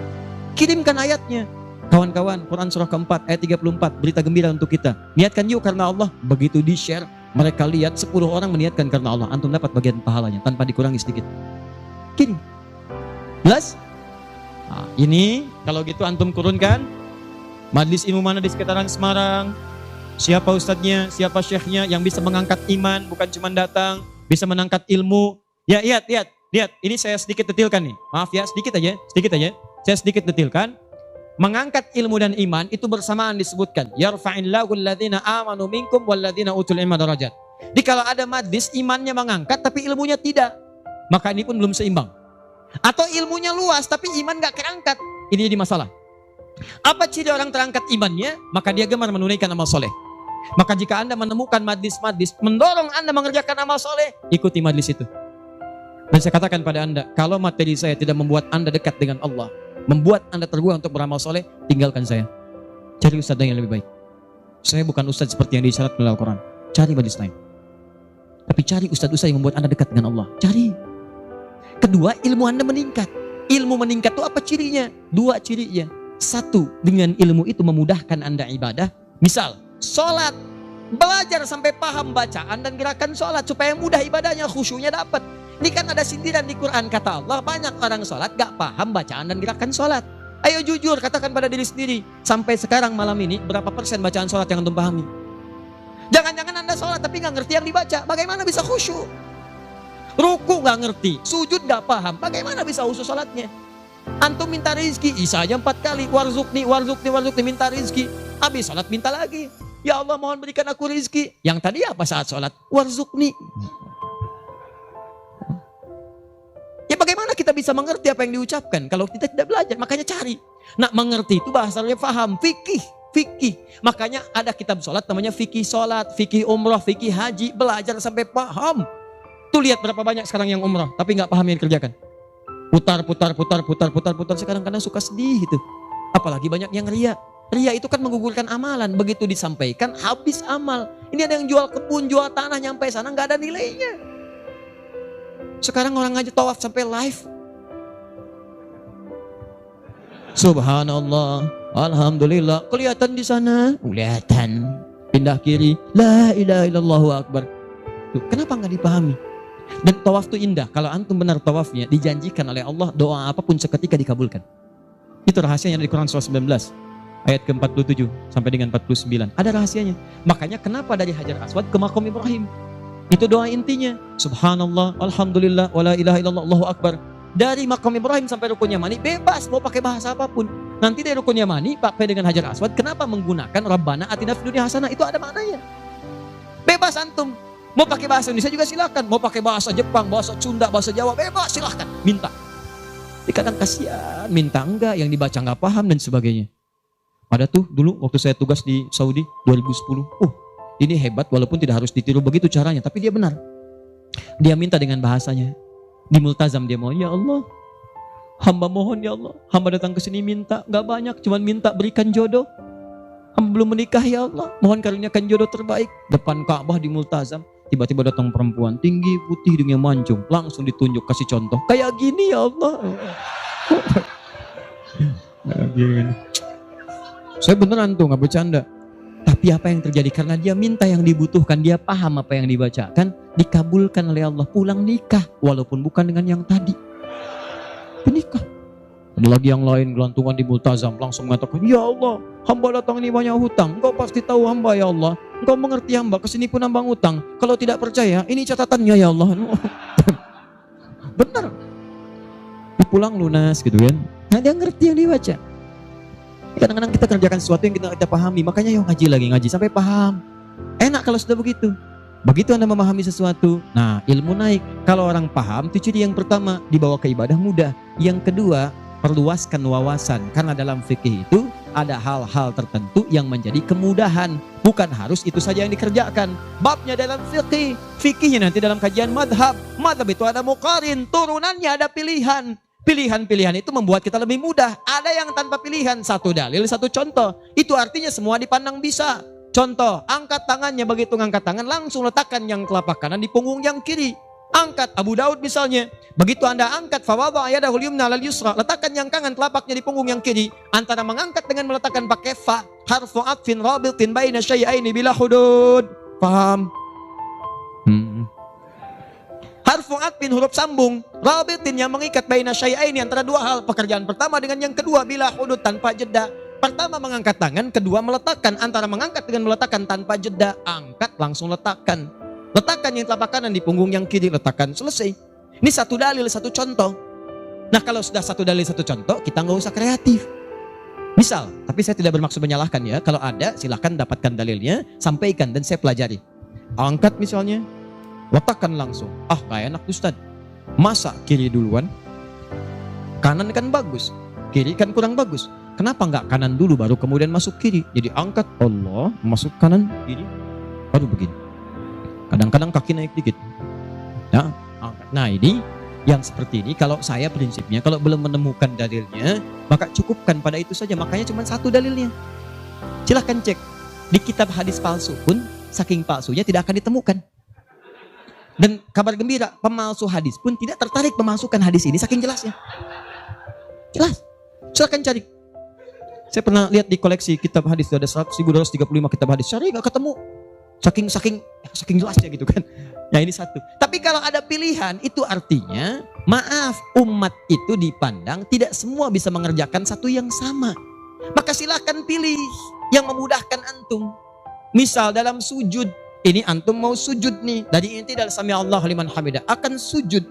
Kirimkan ayatnya. Kawan-kawan, Quran surah keempat ayat 34. Berita gembira untuk kita. Niatkan yuk karena Allah. Begitu di-share, mereka lihat 10 orang meniatkan karena Allah. Antum dapat bagian pahalanya tanpa dikurangi sedikit. Kirim. Jelas? Nah, ini kalau gitu antum turunkan majlis ilmu mana di sekitaran Semarang, siapa ustadznya, siapa syekhnya yang bisa mengangkat iman, bukan cuma datang, bisa mengangkat ilmu. Ya, lihat. Ini saya sedikit detilkan nih. Maaf ya, sedikit aja. Saya sedikit detilkan. Mengangkat ilmu dan iman itu bersamaan disebutkan. Yarfa'illahu alladhina amanu minkum walladhina utul ilma darajat. Jadi kalau ada majlis imannya mengangkat tapi ilmunya tidak, maka ini pun belum seimbang. Atau ilmunya luas tapi iman gak terangkat, ini jadi masalah. Apa ciri orang terangkat imannya? Maka dia gemar menunaikan amal soleh. Maka jika anda menemukan majlis-majlis mendorong anda mengerjakan amal soleh, ikuti majlis itu. Dan saya katakan pada anda, kalau materi saya tidak membuat anda dekat dengan Allah, membuat anda terbuat untuk beramal soleh, tinggalkan saya. Cari ustadz yang lebih baik. Saya bukan ustadz seperti yang disyarat melalui Al-Quran. Cari majlis lain. Tapi cari ustadz-ustadz yang membuat anda dekat dengan Allah. Cari. Kedua, ilmu anda meningkat. Ilmu meningkat itu apa cirinya? 2 cirinya. 1, dengan ilmu itu memudahkan anda ibadah. Misal, sholat. Belajar sampai paham bacaan dan gerakan sholat. Supaya mudah ibadahnya, khusyuknya dapat. Ini kan ada sindiran di Quran, kata Allah. Banyak orang sholat gak paham bacaan dan gerakan sholat. Ayo jujur, katakan pada diri sendiri. Sampai sekarang malam ini, berapa persen bacaan sholat yang antum pahami? Jangan-jangan anda sholat tapi gak ngerti yang dibaca. Bagaimana bisa khusyuk? Ruku gak ngerti, sujud gak paham, bagaimana bisa khusyuk sholatnya? Antum minta rezeki, isa aja 4 kali, warzukni, minta rezeki. Habis sholat minta lagi, ya Allah mohon berikan aku rezeki. Yang tadi apa saat sholat? Warzukni. Ya bagaimana kita bisa mengerti apa yang diucapkan kalau kita tidak belajar? Makanya cari. Nah, mengerti itu bahasanya paham, fikih. Makanya ada kitab sholat namanya fikih sholat, fikih umroh, fikih haji. Belajar sampai paham. Tuh lihat berapa banyak sekarang yang umrah, tapi nggak paham yang dikerjakan. Putar. Sekarang kadang suka sedih itu. Apalagi banyak yang ria. Ria itu kan menggugurkan amalan. Begitu disampaikan, habis amal. Ini ada yang jual kebun, jual tanah, nyampe sana nggak ada nilainya. Sekarang orang aja tawaf sampai live. Subhanallah, alhamdulillah. Kelihatan di sana, kelihatan. Pindah kiri, la ilaha illallah akbar. Tuh, kenapa nggak dipahami? Dan tawaf itu indah. Kalau antum benar tawafnya, dijanjikan oleh Allah doa apapun seketika dikabulkan. Itu rahasianya di Quran surah 19 ayat ke-47 sampai dengan 49. Ada rahasianya. Makanya kenapa dari Hajar Aswad ke Maqam Ibrahim? Itu doa intinya. Subhanallah, alhamdulillah, wala ilaha illallah, Allahu akbar. Dari Maqam Ibrahim sampai Rukun Yamani bebas mau pakai bahasa apapun. Nanti dari Rukun Yamani pakai dengan Hajar Aswad, kenapa menggunakan Rabbana atina fid dunya hasanah? Itu ada maknanya. Bebas antum. Mau pakai bahasa Indonesia juga silakan. Mau pakai bahasa Jepang, bahasa Sunda, bahasa Jawa, bebas silahkan. Minta. Kadang kasihan, minta enggak, yang dibaca enggak paham dan sebagainya. Ada tuh dulu waktu saya tugas di Saudi 2010. Ini hebat walaupun tidak harus ditiru begitu caranya, tapi dia benar. Dia minta dengan bahasanya. Di multazam dia mohon, ya Allah, hamba mohon ya Allah, hamba datang ke sini minta, enggak banyak, cuman minta berikan jodoh. Hamba belum menikah ya Allah, mohon karuniakan jodoh terbaik. Depan Ka'bah di multazam. Tiba-tiba datang perempuan tinggi, putih, hidungnya mancung. Langsung ditunjuk, kasih contoh. Kayak gini ya Allah. Saya beneran tuh, gak bercanda. Tapi apa yang terjadi? Karena dia minta yang dibutuhkan. Dia paham apa yang dibacakan. Dikabulkan oleh Allah. Pulang nikah. Walaupun bukan dengan yang tadi. Penikah. Ada lagi yang lain gelantungan di multazam. Langsung mengatakan, ya Allah, hamba datang ini banyak hutang. Engkau pasti tahu hamba ya Allah. Engkau mengerti hamba, kesini pun nambang hutang. Kalau tidak percaya, ini catatannya ya Allah. Benar. Dipulang lunas gitu kan. Nah, dia ngerti yang dibaca. Kadang-kadang kita kerjakan sesuatu yang kita pahami. Makanya yuk ngaji sampai paham. Enak kalau sudah begitu. Begitu Anda memahami sesuatu, nah ilmu naik. Kalau orang paham, itu ciri yang pertama, dibawa ke ibadah mudah. Yang kedua, perluaskan wawasan. Karena dalam fikih itu ada hal-hal tertentu yang menjadi kemudahan. Bukan harus itu saja yang dikerjakan. Babnya dalam fikih. Fikihnya nanti dalam kajian madhab. Madhab itu ada muqarin, turunannya ada pilihan. Pilihan-pilihan itu membuat kita lebih mudah. Ada yang tanpa pilihan, satu dalil, satu contoh. Itu artinya semua dipandang bisa. Contoh, angkat tangannya, begitu ngangkat tangan langsung letakkan yang telapak kanan di punggung yang kiri. Angkat Abu Daud misalnya. Begitu Anda angkat fawadha yadahul yumna alal yusra, letakkan yang kanan telapaknya di punggung yang kiri. Antara mengangkat dengan meletakkan pakai fa, harfu atfin rabitin baina syai'aini bila hudud. Paham? Harfu atfin huruf sambung, rabitin yang mengikat baina syai'aini antara dua hal. Pekerjaan pertama dengan yang kedua bila hudud tanpa jeda. Pertama mengangkat tangan, kedua meletakkan. Antara mengangkat dengan meletakkan tanpa jeda. Angkat langsung letakkan. Letakkan yang telapak kanan di punggung yang kiri, letakkan, selesai. Ini satu dalil, satu contoh. Nah kalau sudah satu dalil, satu contoh, kita nggak usah kreatif. Misal, tapi saya tidak bermaksud menyalahkan ya. Kalau ada silahkan dapatkan dalilnya, sampaikan dan saya pelajari. Angkat misalnya, letakkan langsung. Gak enak Ustaz. Masa kiri duluan? Kanan kan bagus, kiri kan kurang bagus. Kenapa nggak kanan dulu baru kemudian masuk kiri? Jadi angkat Allah, masuk kanan, kiri, baru begini. Kadang-kadang kaki naik dikit. Ya, angkat. Nah ini yang seperti ini kalau saya prinsipnya kalau belum menemukan dalilnya maka cukupkan pada itu saja. Makanya cuma satu dalilnya. Silahkan cek di kitab hadis palsu pun saking palsunya tidak akan ditemukan. Dan kabar gembira, pemalsu hadis pun tidak tertarik memasukkan hadis ini saking jelasnya. Jelas. Silahkan cari. Saya pernah lihat di koleksi kitab hadis ada 1.235 kitab hadis. Cari nggak ketemu. Saking jelasnya gitu kan. Ya ini satu. Tapi kalau ada pilihan itu artinya maaf umat itu dipandang tidak semua bisa mengerjakan satu yang sama. Maka silakan pilih yang memudahkan antum. Misal dalam sujud. Ini antum mau sujud nih. Dari inti dalam sami Allahu liman hamidah. Akan sujud.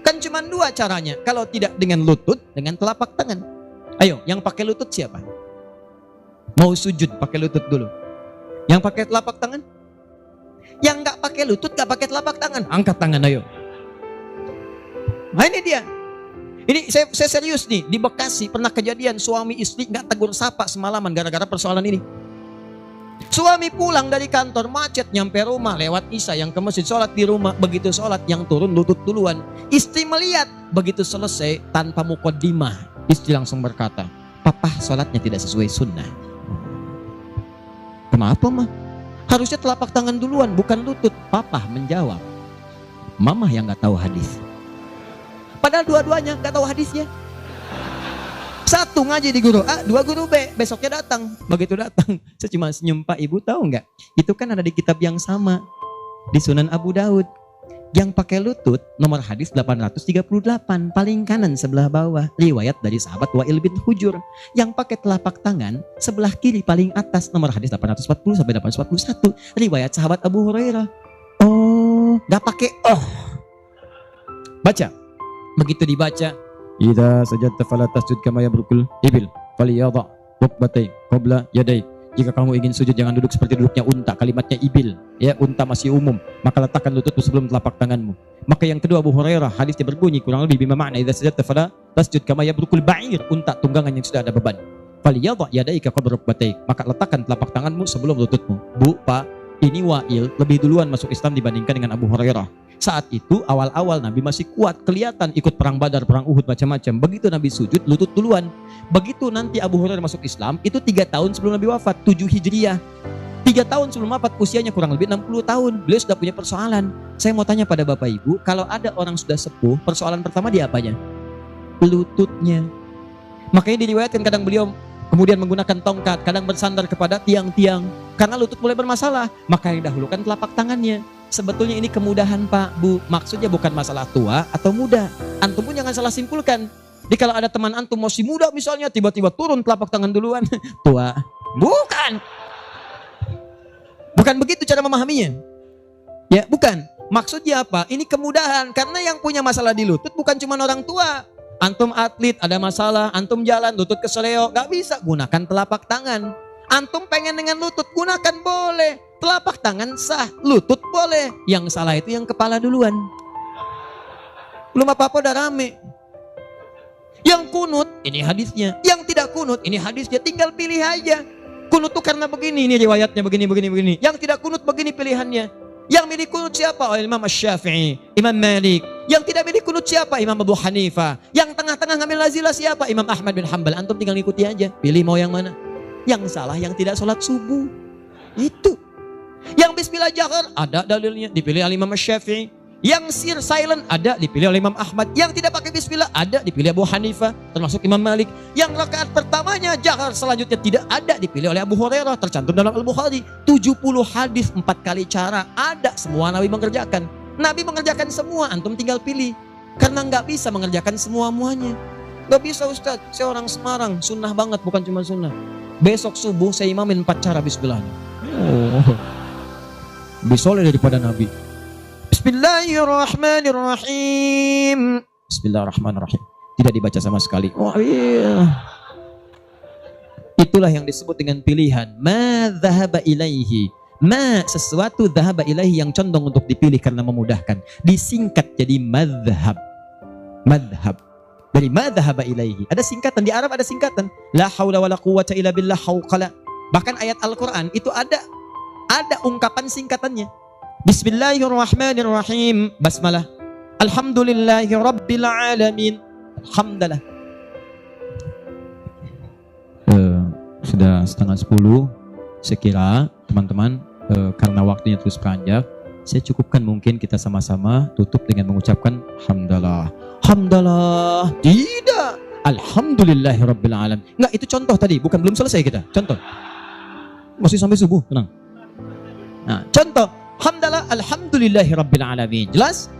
Kan cuma dua caranya. Kalau tidak dengan lutut, dengan telapak tangan. Ayo yang pakai lutut siapa? Mau sujud pakai lutut dulu. Yang pakai telapak tangan? Yang nggak pakai lutut, nggak pakai telapak tangan, angkat tangan ayo. Nah ini dia. Ini saya serius nih. Di Bekasi pernah kejadian suami istri nggak tegur sapa semalaman gara-gara persoalan ini. Suami pulang dari kantor macet nyampe rumah lewat isya, yang ke masjid sholat di rumah, begitu sholat yang turun lutut duluan. Istri melihat, begitu selesai tanpa muqaddimah, istri langsung berkata, "Papa sholatnya tidak sesuai sunnah." Kenapa mah? Harusnya telapak tangan duluan bukan lutut. Papa menjawab, "Mama yang gak tahu hadis." Padahal dua-duanya gak tahu hadisnya. Satu ngaji di guru A, dua guru B. Besoknya datang. Begitu datang, saya cuma senyum, "Pak, Ibu tahu nggak? Itu kan ada di kitab yang sama. Di Sunan Abu Daud. Yang pakai lutut, nomor hadis 838. Paling kanan sebelah bawah. Riwayat dari sahabat Wa'il bin Hujur. Yang pakai telapak tangan, sebelah kiri paling atas. Nomor hadis 840 sampai 841. Riwayat sahabat Abu Hurairah." Oh, nggak pakai oh. Baca. Begitu dibaca, "Idza sajadta fala tasjud kama yabrukul ibil, falyadha rukbatai qabla yadai." Jika kamu ingin sujud jangan duduk seperti duduknya unta. Kalimatnya ibil, ya, unta masih umum. Maka letakkan lututmu sebelum telapak tanganmu. Maka yang kedua Abu Hurairah, hadisnya berbunyi kurang lebih bima makna idza sajadta fala tasjud kama yabrukul ba'ir, unta tunggangan yang sudah ada beban. Falyadha yadaika qabla rukbatai, maka letakkan telapak tanganmu sebelum lututmu. Bu, Pak, ini Wa'il lebih duluan masuk Islam dibandingkan dengan Abu Hurairah. Saat itu awal-awal Nabi masih kuat, kelihatan ikut perang Badar, perang Uhud, macam-macam. Begitu Nabi sujud, lutut duluan. Begitu nanti Abu Hurairah masuk Islam, itu 3 tahun sebelum Nabi wafat, 7 Hijriah. 3 tahun sebelum wafat, usianya kurang lebih 60 tahun. Beliau sudah punya persoalan. Saya mau tanya pada Bapak Ibu, kalau ada orang sudah sepuh, persoalan pertama dia apanya? Lututnya. Makanya diriwayatkan kadang beliau kemudian menggunakan tongkat, kadang bersandar kepada tiang-tiang. Karena lutut mulai bermasalah, maka yang dahulukan telapak tangannya. Sebetulnya ini kemudahan Pak, Bu. Maksudnya bukan masalah tua atau muda. Antum pun jangan salah simpulkan. Jadi kalau ada teman antum masih muda misalnya, tiba-tiba turun telapak tangan duluan, tua. Bukan. Bukan begitu cara memahaminya. Ya, bukan. Maksudnya apa? Ini kemudahan. Karena yang punya masalah di lutut bukan cuma orang tua. Antum atlet ada masalah, antum jalan lutut keseleo, gak bisa, gunakan telapak tangan. Antum pengen dengan lutut, gunakan boleh. Telapak tangan sah, lutut boleh. Yang salah itu yang kepala duluan. Belum apa-apa udah rame. Yang kunut, ini hadisnya. Yang tidak kunut, ini hadisnya. Tinggal pilih aja. Kunut tuh karena begini, ini riwayatnya begini. Yang tidak kunut begini pilihannya. Yang milih kunut siapa? Oh, Imam Syafi'i, Imam Malik. Yang tidak milih kunut siapa? Imam Abu Hanifah. Yang tengah-tengah ngambil lazilah siapa? Imam Ahmad bin Hanbal. Antum tinggal ikuti aja. Pilih mau yang mana. Yang salah yang tidak sholat subuh. Itu. Yang bismillah jahar ada dalilnya, dipilih oleh Imam Syafi'i. Yang sir silent ada, dipilih oleh Imam Ahmad. Yang tidak pakai bismillah ada, dipilih Abu Hanifah, termasuk Imam Malik. Yang rakaat pertamanya jahar, selanjutnya tidak ada, dipilih oleh Abu Hurairah, tercantum dalam Al-Bukhari. 70 hadis 4 kali cara ada, semua Nabi mengerjakan. Nabi mengerjakan semua, antum tinggal pilih. Karena nggak bisa mengerjakan semua-muanya. Nggak bisa Ustaz, saya orang Semarang, sunnah banget, bukan cuma sunnah. Besok subuh saya imamin 4 cara bismillah. Oh. Lebih soleh daripada Nabi. Bismillahirrahmanirrahim. Bismillahirrahmanirrahim. Tidak dibaca sama sekali. Oh iya. Itulah yang disebut dengan pilihan. Ma dhahaba ilaihi. Ma sesuatu dhahaba ilaihi yang condong untuk dipilih karena memudahkan. Disingkat jadi madhab. Madhab. Dari ma dhahaba ilaihi. Ada singkatan. Di Arab ada singkatan. La hawla wa la quwwata illa billah hawqala. Bahkan ayat Al-Quran itu ada ungkapan singkatannya. Bismillahirrahmanirrahim. Basmalah. Alhamdulillahi rabbil alamin. Alhamdulillah. Sudah 9:30. Saya kira teman-teman karena waktunya terus beranjak, saya cukupkan mungkin kita sama-sama tutup dengan mengucapkan hamdalah. Hamdalah. Tidak. Alhamdulillahi rabbil alamin. Enggak, itu contoh tadi, bukan belum selesai kita. Contoh. Masih sampai subuh, tenang. Nah, contoh, hamdalah alhamdulillahi rabbil alamin. Jelas?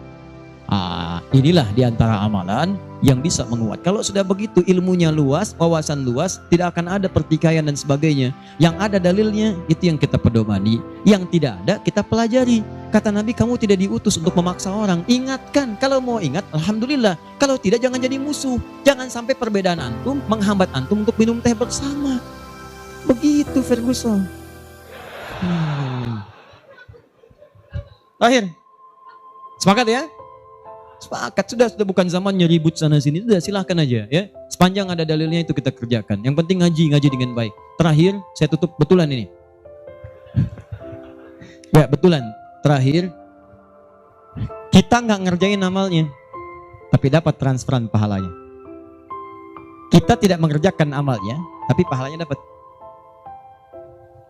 Inilah diantara amalan yang bisa menguat. Kalau sudah begitu ilmunya luas, wawasan luas, tidak akan ada pertikaian dan sebagainya. Yang ada dalilnya, itu yang kita pedomani. Yang tidak ada, kita pelajari. Kata Nabi, kamu tidak diutus untuk memaksa orang. Ingatkan, kalau mau ingat, alhamdulillah. Kalau tidak, jangan jadi musuh. Jangan sampai perbedaan antum menghambat antum untuk minum teh bersama. Begitu Ferguson. Akhir. Sepakat ya? Sepakat. Sudah bukan zamannya ribut sana sini. Sudah silahkan aja ya. Sepanjang ada dalilnya itu kita kerjakan. Yang penting ngaji dengan baik. Terakhir saya tutup betulan ini. Ya betulan. Terakhir, kita nggak ngerjain amalnya, tapi dapat transferan pahalanya. Kita tidak mengerjakan amalnya, tapi pahalanya dapat.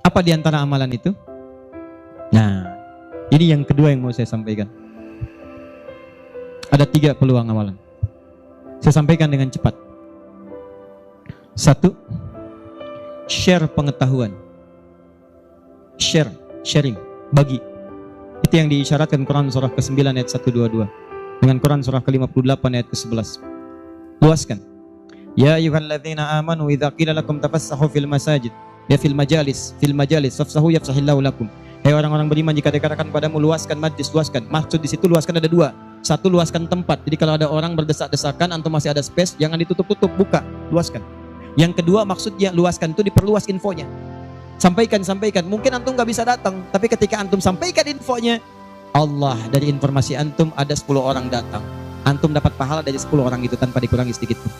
Apa di antara amalan itu? Nah, ini yang kedua yang mau saya sampaikan. Ada 3 peluang amalan. Saya sampaikan dengan cepat. 1, share pengetahuan. Sharing, bagi. Itu yang diisyaratkan Quran surah ke-9 ayat 122 dengan Quran surah ke-58 ayat ke-11. Luaskan. Ya ayyuhalladzina amanu idza qila lakum tafassahu fil masajid, ya fil majalis fafsahu yafsahillahu lakum. Hai orang-orang beriman, jika dikatakan padamu luaskan majlis, luaskan. Maksud di situ luaskan ada 2. 1, luaskan tempat. Jadi kalau ada orang berdesak-desakan, antum masih ada space, jangan ditutup-tutup, buka, luaskan. Yang kedua maksudnya luaskan itu diperluas infonya. Sampaikan. Mungkin antum gak bisa datang, tapi ketika antum sampaikan infonya, Allah dari informasi antum ada 10 orang datang. Antum dapat pahala dari 10 orang itu tanpa dikurangi sedikit pun.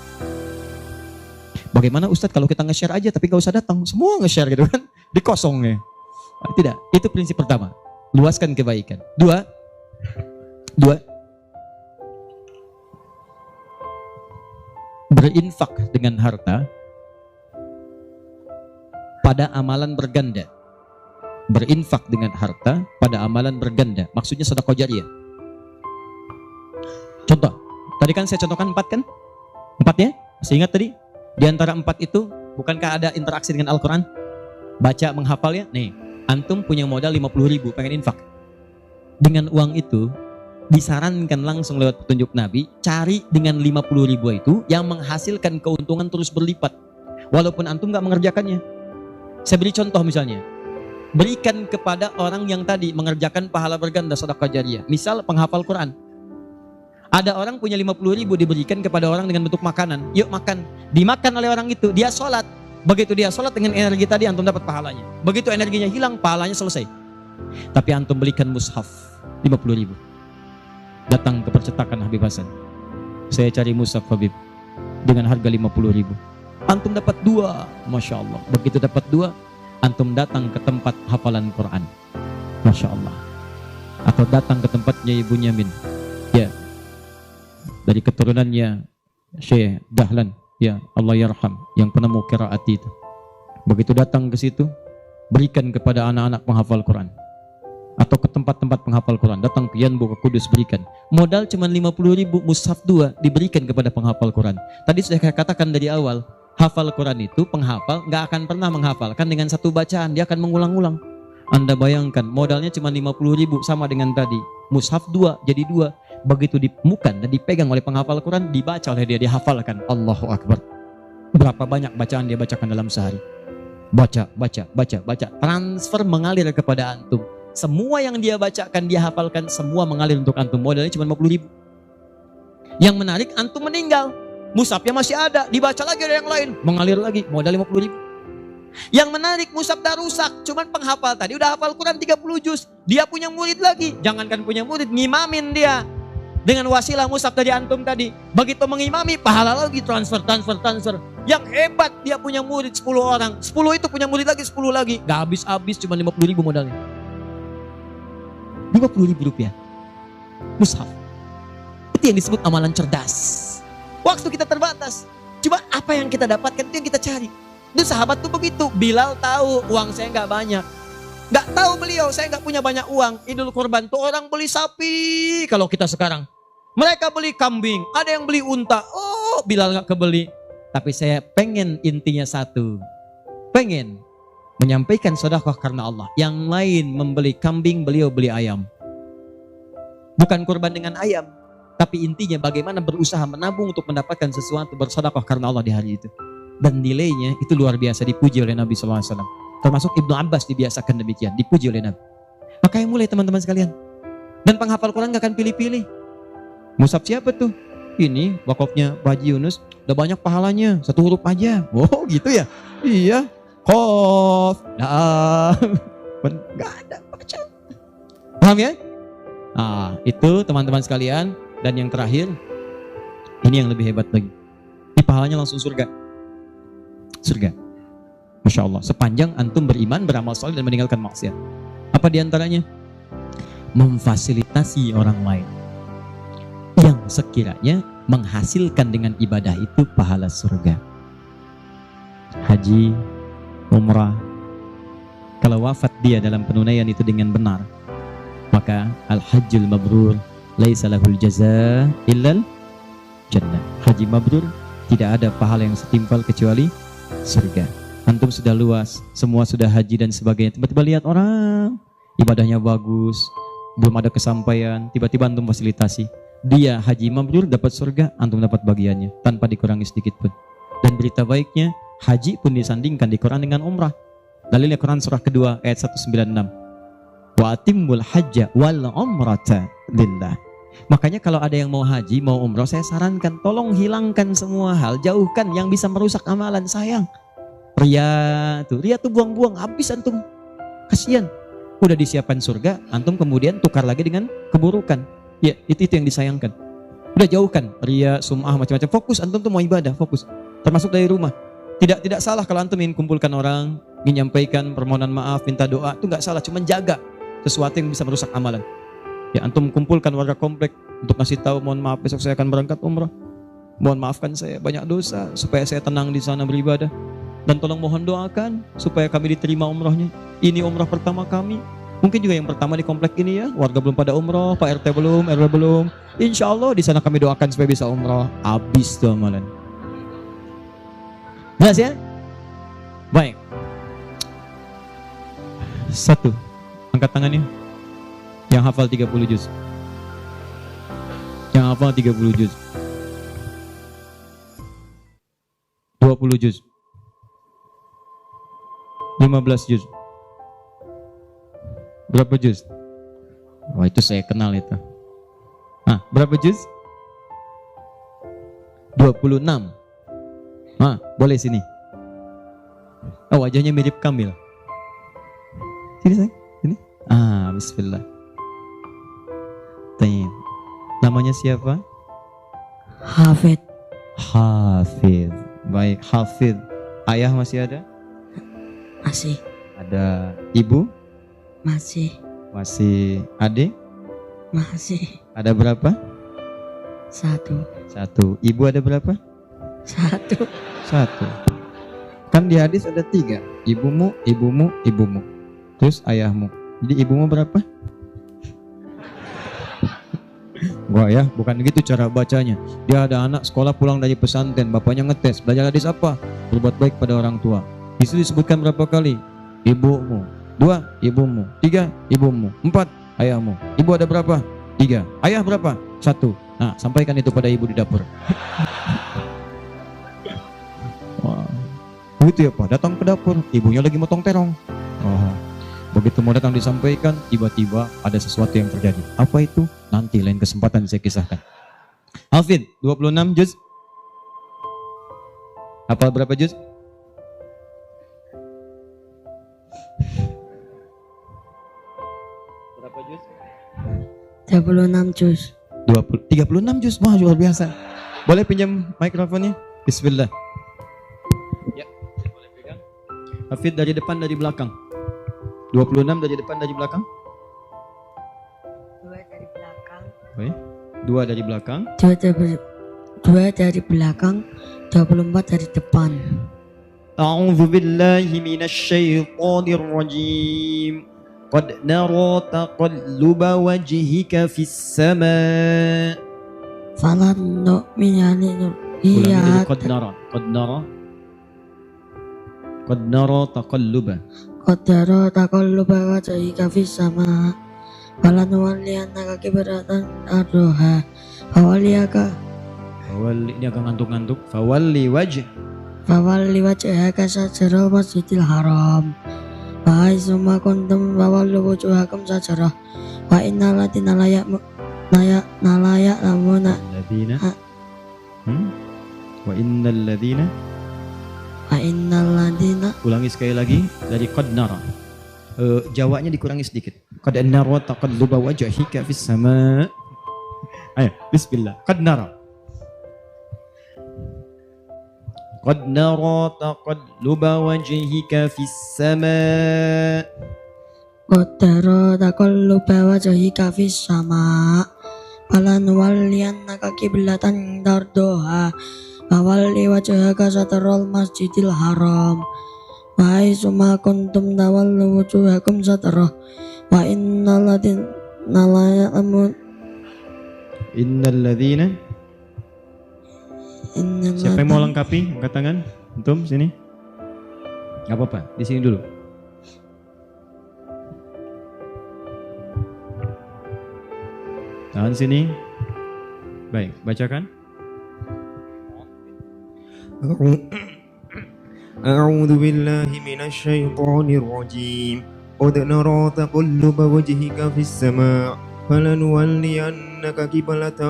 Bagaimana Ustadz kalau kita nge-share aja tapi gak usah datang, semua nge-share gitu kan, dikosongnya. Tidak, itu prinsip pertama. Luaskan kebaikan. 2, berinfak dengan harta pada amalan berganda. Berinfak dengan harta pada amalan berganda. Maksudnya sedekah jariyah. Contoh, tadi kan saya contohkan 4 kan? 4 ya? Masih ingat tadi? Di antara 4 itu, bukankah ada interaksi dengan Al-Quran? Baca, menghafal ya? Nih, antum punya modal 50.000, pengen infak. Dengan uang itu, disarankan langsung lewat petunjuk Nabi, cari dengan 50.000 itu yang menghasilkan keuntungan terus berlipat. Walaupun antum gak mengerjakannya. Saya beri contoh misalnya, berikan kepada orang yang tadi mengerjakan pahala berganda sedekah jariyah. Misal penghafal Quran. Ada orang punya 50.000 diberikan kepada orang dengan bentuk makanan. Yuk makan. Dimakan oleh orang itu, dia sholat. Begitu dia sholat dengan energi tadi, antum dapat pahalanya. Begitu energinya hilang, pahalanya selesai. Tapi antum belikan mushaf 50.000. Datang ke percetakan Habib Hasan. Saya cari mushaf Habib dengan harga 50.000. Antum dapat 2, Masya Allah. Begitu dapat 2, antum datang ke tempat hafalan Quran, Masya Allah. Atau datang ke tempatnya Ibu Nyamin, ya, dari keturunannya Syekh Dahlan, ya Allah yarham, yang penemu qiraat itu. Begitu datang ke situ, berikan kepada anak-anak penghafal Quran. Atau ke tempat-tempat penghafal Quran, datang ke Yanbu, ke Kudus, berikan. Modal cuma 50.000, mushaf 2 diberikan kepada penghafal Quran. Tadi sudah saya katakan dari awal, hafal Quran itu penghafal nggak akan pernah menghafalkan dengan satu bacaan, dia akan mengulang-ulang. Anda bayangkan modalnya cuma 50.000 sama dengan tadi. Mushaf 2 jadi 2. Begitu dimukan dan dipegang oleh penghafal Quran, dibaca oleh dia, dihafalkan. Allahu Akbar. Berapa banyak bacaan dia bacakan dalam sehari? Baca. Transfer mengalir kepada antum. Semua yang dia bacakan, dia hafalkan, semua mengalir untuk antum. Modalnya cuma 50.000. Yang menarik, antum meninggal. Mushafnya masih ada, dibaca lagi ada yang lain, mengalir lagi, modal 50.000. Yang menarik, mushaf dah rusak, cuman penghafal tadi udah hafal Quran 30 juz, dia punya murid lagi, jangankan punya murid, ngimamin dia dengan wasilah mushaf dari antum tadi. Begitu mengimami, pahala lagi, transfer. Yang hebat, dia punya murid 10 orang, 10 itu punya murid lagi, 10 lagi, gak habis-habis, cuma 50.000 modalnya. 50.000 rupiah mushaf. Itu yang disebut amalan cerdas. Waktu kita terbatas. Coba apa yang kita dapatkan itu yang kita cari. Itu sahabat tuh begitu. Bilal tahu uang saya nggak banyak. Nggak tahu beliau, saya nggak punya banyak uang. Idul Kurban tuh orang beli sapi. Kalau kita sekarang, mereka beli kambing. Ada yang beli unta. Oh, Bilal nggak kebeli. Tapi saya pengen intinya satu. Pengen menyampaikan sedekah karena Allah. Yang lain membeli kambing, beliau beli ayam. Bukan kurban dengan ayam. Tapi intinya bagaimana berusaha menabung untuk mendapatkan sesuatu, bersedekah karena Allah di hari itu. Dan nilainya itu luar biasa, dipuji oleh Nabi SAW. Termasuk Ibnu Abbas dibiasakan demikian, dipuji oleh Nabi. Makanya mulai teman-teman sekalian. Dan penghafal Quran gak akan pilih-pilih. Mushaf siapa tuh? Ini wakafnya Pak Haji Yunus, udah banyak pahalanya, 1 huruf aja. Oh gitu ya? Iya. Qaf. Gak ada baca. Paham ya? Nah, itu teman-teman sekalian. Dan yang terakhir, ini yang lebih hebat lagi. Ini pahalanya langsung surga. Surga. Masya Allah. Sepanjang antum beriman, beramal saleh dan meninggalkan maksiat. Apa diantaranya? Memfasilitasi orang lain yang sekiranya menghasilkan dengan ibadah itu pahala surga. Haji, umrah, kalau wafat dia dalam penunaian itu dengan benar, maka al-hajjul mabrur laisa lahul jaza illal jannah. Haji mabrur tidak ada pahala yang setimpal kecuali surga. Antum sudah luas, semua sudah haji dan sebagainya, tiba-tiba lihat orang ibadahnya bagus, belum ada kesampaian, tiba-tiba antum fasilitasi, dia haji mabrur dapat surga, antum dapat bagiannya tanpa dikurangi sedikit pun. Dan berita baiknya, haji pun disandingkan di Quran dengan umrah. Dalilnya Quran surah kedua ayat 196. Wa atimmul hajja wal umrata lillah. Makanya kalau ada yang mau haji, mau umrah, saya sarankan tolong hilangkan semua hal, jauhkan yang bisa merusak amalan. Sayang. Ria tuh buang-buang, habis antum. Kasihan. Udah disiapkan surga, antum kemudian tukar lagi dengan keburukan. Ya, itu yang disayangkan. Udah jauhkan ria, sum'ah, macam-macam. Fokus antum tuh mau ibadah, fokus. Termasuk dari rumah. Tidak salah kalau antum ingin kumpulkan orang, ingin nyampaikan permohonan maaf, minta doa, itu nggak salah, cuma jaga sesuatu yang bisa merusak amalan. Ya, antum kumpulkan warga komplek untuk ngasih tahu, mohon maaf besok saya akan berangkat umrah. Mohon maafkan saya banyak dosa supaya saya tenang di sana beribadah. Dan tolong mohon doakan supaya kami diterima umrahnya. Ini umrah pertama kami. Mungkin juga yang pertama di komplek ini ya, warga belum pada umrah, Pak RT belum, RW belum. Insya Allah di sana kami doakan supaya bisa umrah. Habis tuh amalan. Jelas ya? Baik. 1. Angkat tangannya. Yang hafal 30 juz. Yang hafal 30 juz. 20 juz. 15 juz. Berapa juz? Wah, itu saya kenal itu. Ah, berapa juz? 26. Ah, boleh sini. Oh, wajahnya mirip Kamil. Sini sayang, sini. Ah, bismillah. Tanya. Namanya siapa?
Hafid.
Hafid. Baik, Hafid. Ayah masih ada?
Masih.
Ada ibu?
Masih.
Masih. Adik?
Masih.
Ada berapa?
1.
1. Ibu ada berapa?
1.
1. Kan di hadis ada 3. Ibumu, ibumu, ibumu. Terus ayahmu. Jadi ibumu berapa? Wah ya, bukan begitu cara bacanya. Dia ada anak sekolah pulang dari pesantren, bapaknya ngetes, belajar hadis apa? Berbuat baik pada orang tua. Di situ disebutkan berapa kali? Ibumu. 2, ibumu. 3, ibumu. 4, ayahmu. Ibu ada berapa? 3. Ayah berapa? 1. Nah, sampaikan itu pada ibu di dapur. Wah, begitu ya Pak, datang ke dapur, ibunya lagi motong terong. Oh, begitu mau datang disampaikan, tiba-tiba ada sesuatu yang terjadi. Apa itu? Nanti lain kesempatan saya kisahkan. Hafid, 26 juz. Apa berapa juz? Berapa juz?
36 juz.
36 juz, wah luar biasa. Boleh pinjam mikrofonnya? Bismillah. Ya, boleh pegang. Hafid dari depan, dari belakang. 26 dari depan, dari belakang.
2 dari belakang.
Oke. 2 dari belakang.
2 dari belakang. 24 dari depan.
A'udzu billahi minasy syaithanir rajim. Qad nara taqalluba wajhika fis sama'.
Falan nu'minani
Iya.
iya.
Qad nara taqalluba.
Qadara taqalluba wajhika fis sama. Falan nuwalliyannaka qiblatan ardhaha. Fawalliyaka.
Fawalli, ini agak ngantuk-ngantuk. Fawalli
wajhaka syajral masjidil haram. Wa aizuma kuntum fawallu wujuhakum sajarah. Wa innal ladina nalayak lamuna.
Wa innal ladina. Ulangi sekali lagi dari qad nara. Jawanya dikurangi sedikit. Qad nara taqalluba wajhika fis sama'. Ayo, bismillah. Qad nara. Qad nara taqalluba wajhika fis sama'.
Qaddara taqalluba wajhika fis sama falanuwalliyannaka qiblatan tardoha fawalli wajhaka satral masjidil haram wa haitsuma kuntum tawallu wujuhakum satrah wa innal ladzina la ya'lamun
Innalladzina. Siapa yang mau lengkapi? Angkat tangan. Antum sini. Gak apa-apa, di sini dulu. Tahan sini. Baik, bacakan.
أعوذ بالله من الشيطان الرجيم قد نرى تقلب وجهك في السماء فلنولينك قبلة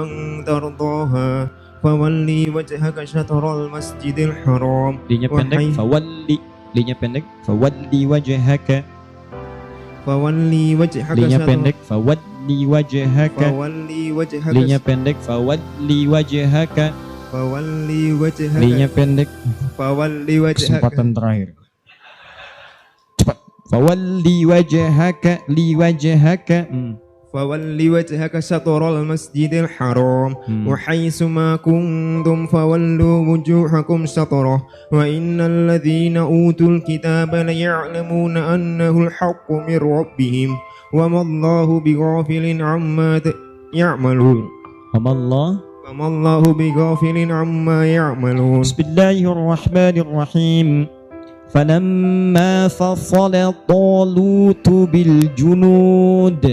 ترضاها فولي وجهك شطر المسجد الحرام
Linya pendek, fawalli. Linya pendek, fawalli wajhaka.
فولي وجهك
Linya
شطر
pendek, fawalli wajhaka.
فولي وجهك
Linya pendek, fawalli wajhaka.
فولي وجهك
Linya pendek.
فولي وجهك
Kesempatan terakhir. Cepat. Fawalli wajhaka li wajhaka.
فولي وجهك شطر المسجد الحرام وحيث ما كنتم فولوا وجوهكم شطره وإن الذين أوتوا الكتاب ليعلمون أنه الحق من ربهم وما الله بغافل عما يعملون وما الله بغافل عما يعملون
بسم الله الرحمن الرحيم فلما فصل طالوت بالجنود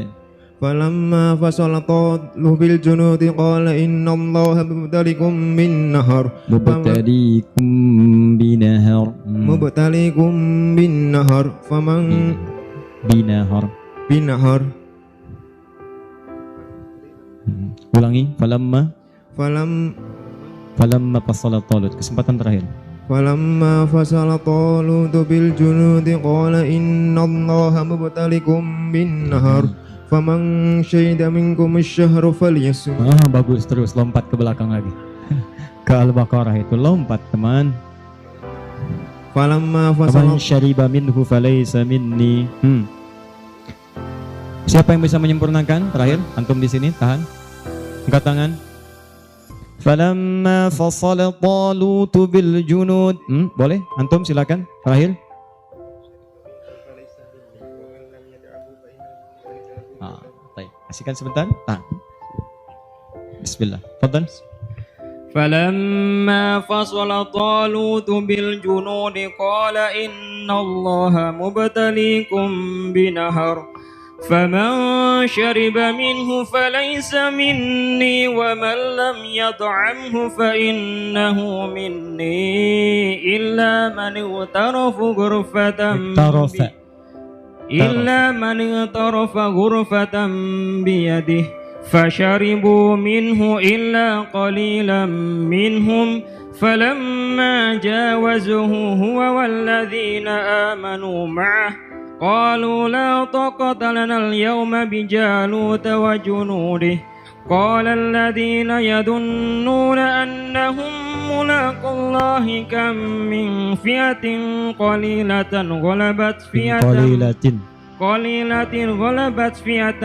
فلما فصل طالوت بالجنود قال إن الله مبتليكم بالنهر
مبتليكم
بالنهر فمن بنهر
ulangi falamma fasala Talut. Kesempatan terakhir.
فلما فصل طالوت بالجنود قال إن الله مبتليكم بالنهر فمن شهد منكم الشهر فليصم.
Bagus, terus lompat ke belakang lagi. Ke Al-Baqarah itu lompat, teman.
Falamma
Faman
fasala
syariba minhu falaysa minni. Siapa yang bisa menyempurnakan? Terakhir, antum di sini, tahan. Angkat tangan. Falamma fasala Talut bil junud. Boleh? Antum silakan. Terakhir. Baik. Kasihkan sebentar. Bismillah. Fadlan.
فلما فصل طالوت بالجنود قال إن الله مبتليكم بنهر فمن شرب منه فليس مني ومن لم يطعمه فإنه مني إلا من اغترف غرفة بيده فشربوا منه إلا قليلا منهم فلما جاوزه هو والذين آمنوا معه قالوا لا طاقة لنا اليوم بجالوت وجنوده قال الذين يظنون أنهم ملاقو الله كم من فئة قليلة غلبت فئة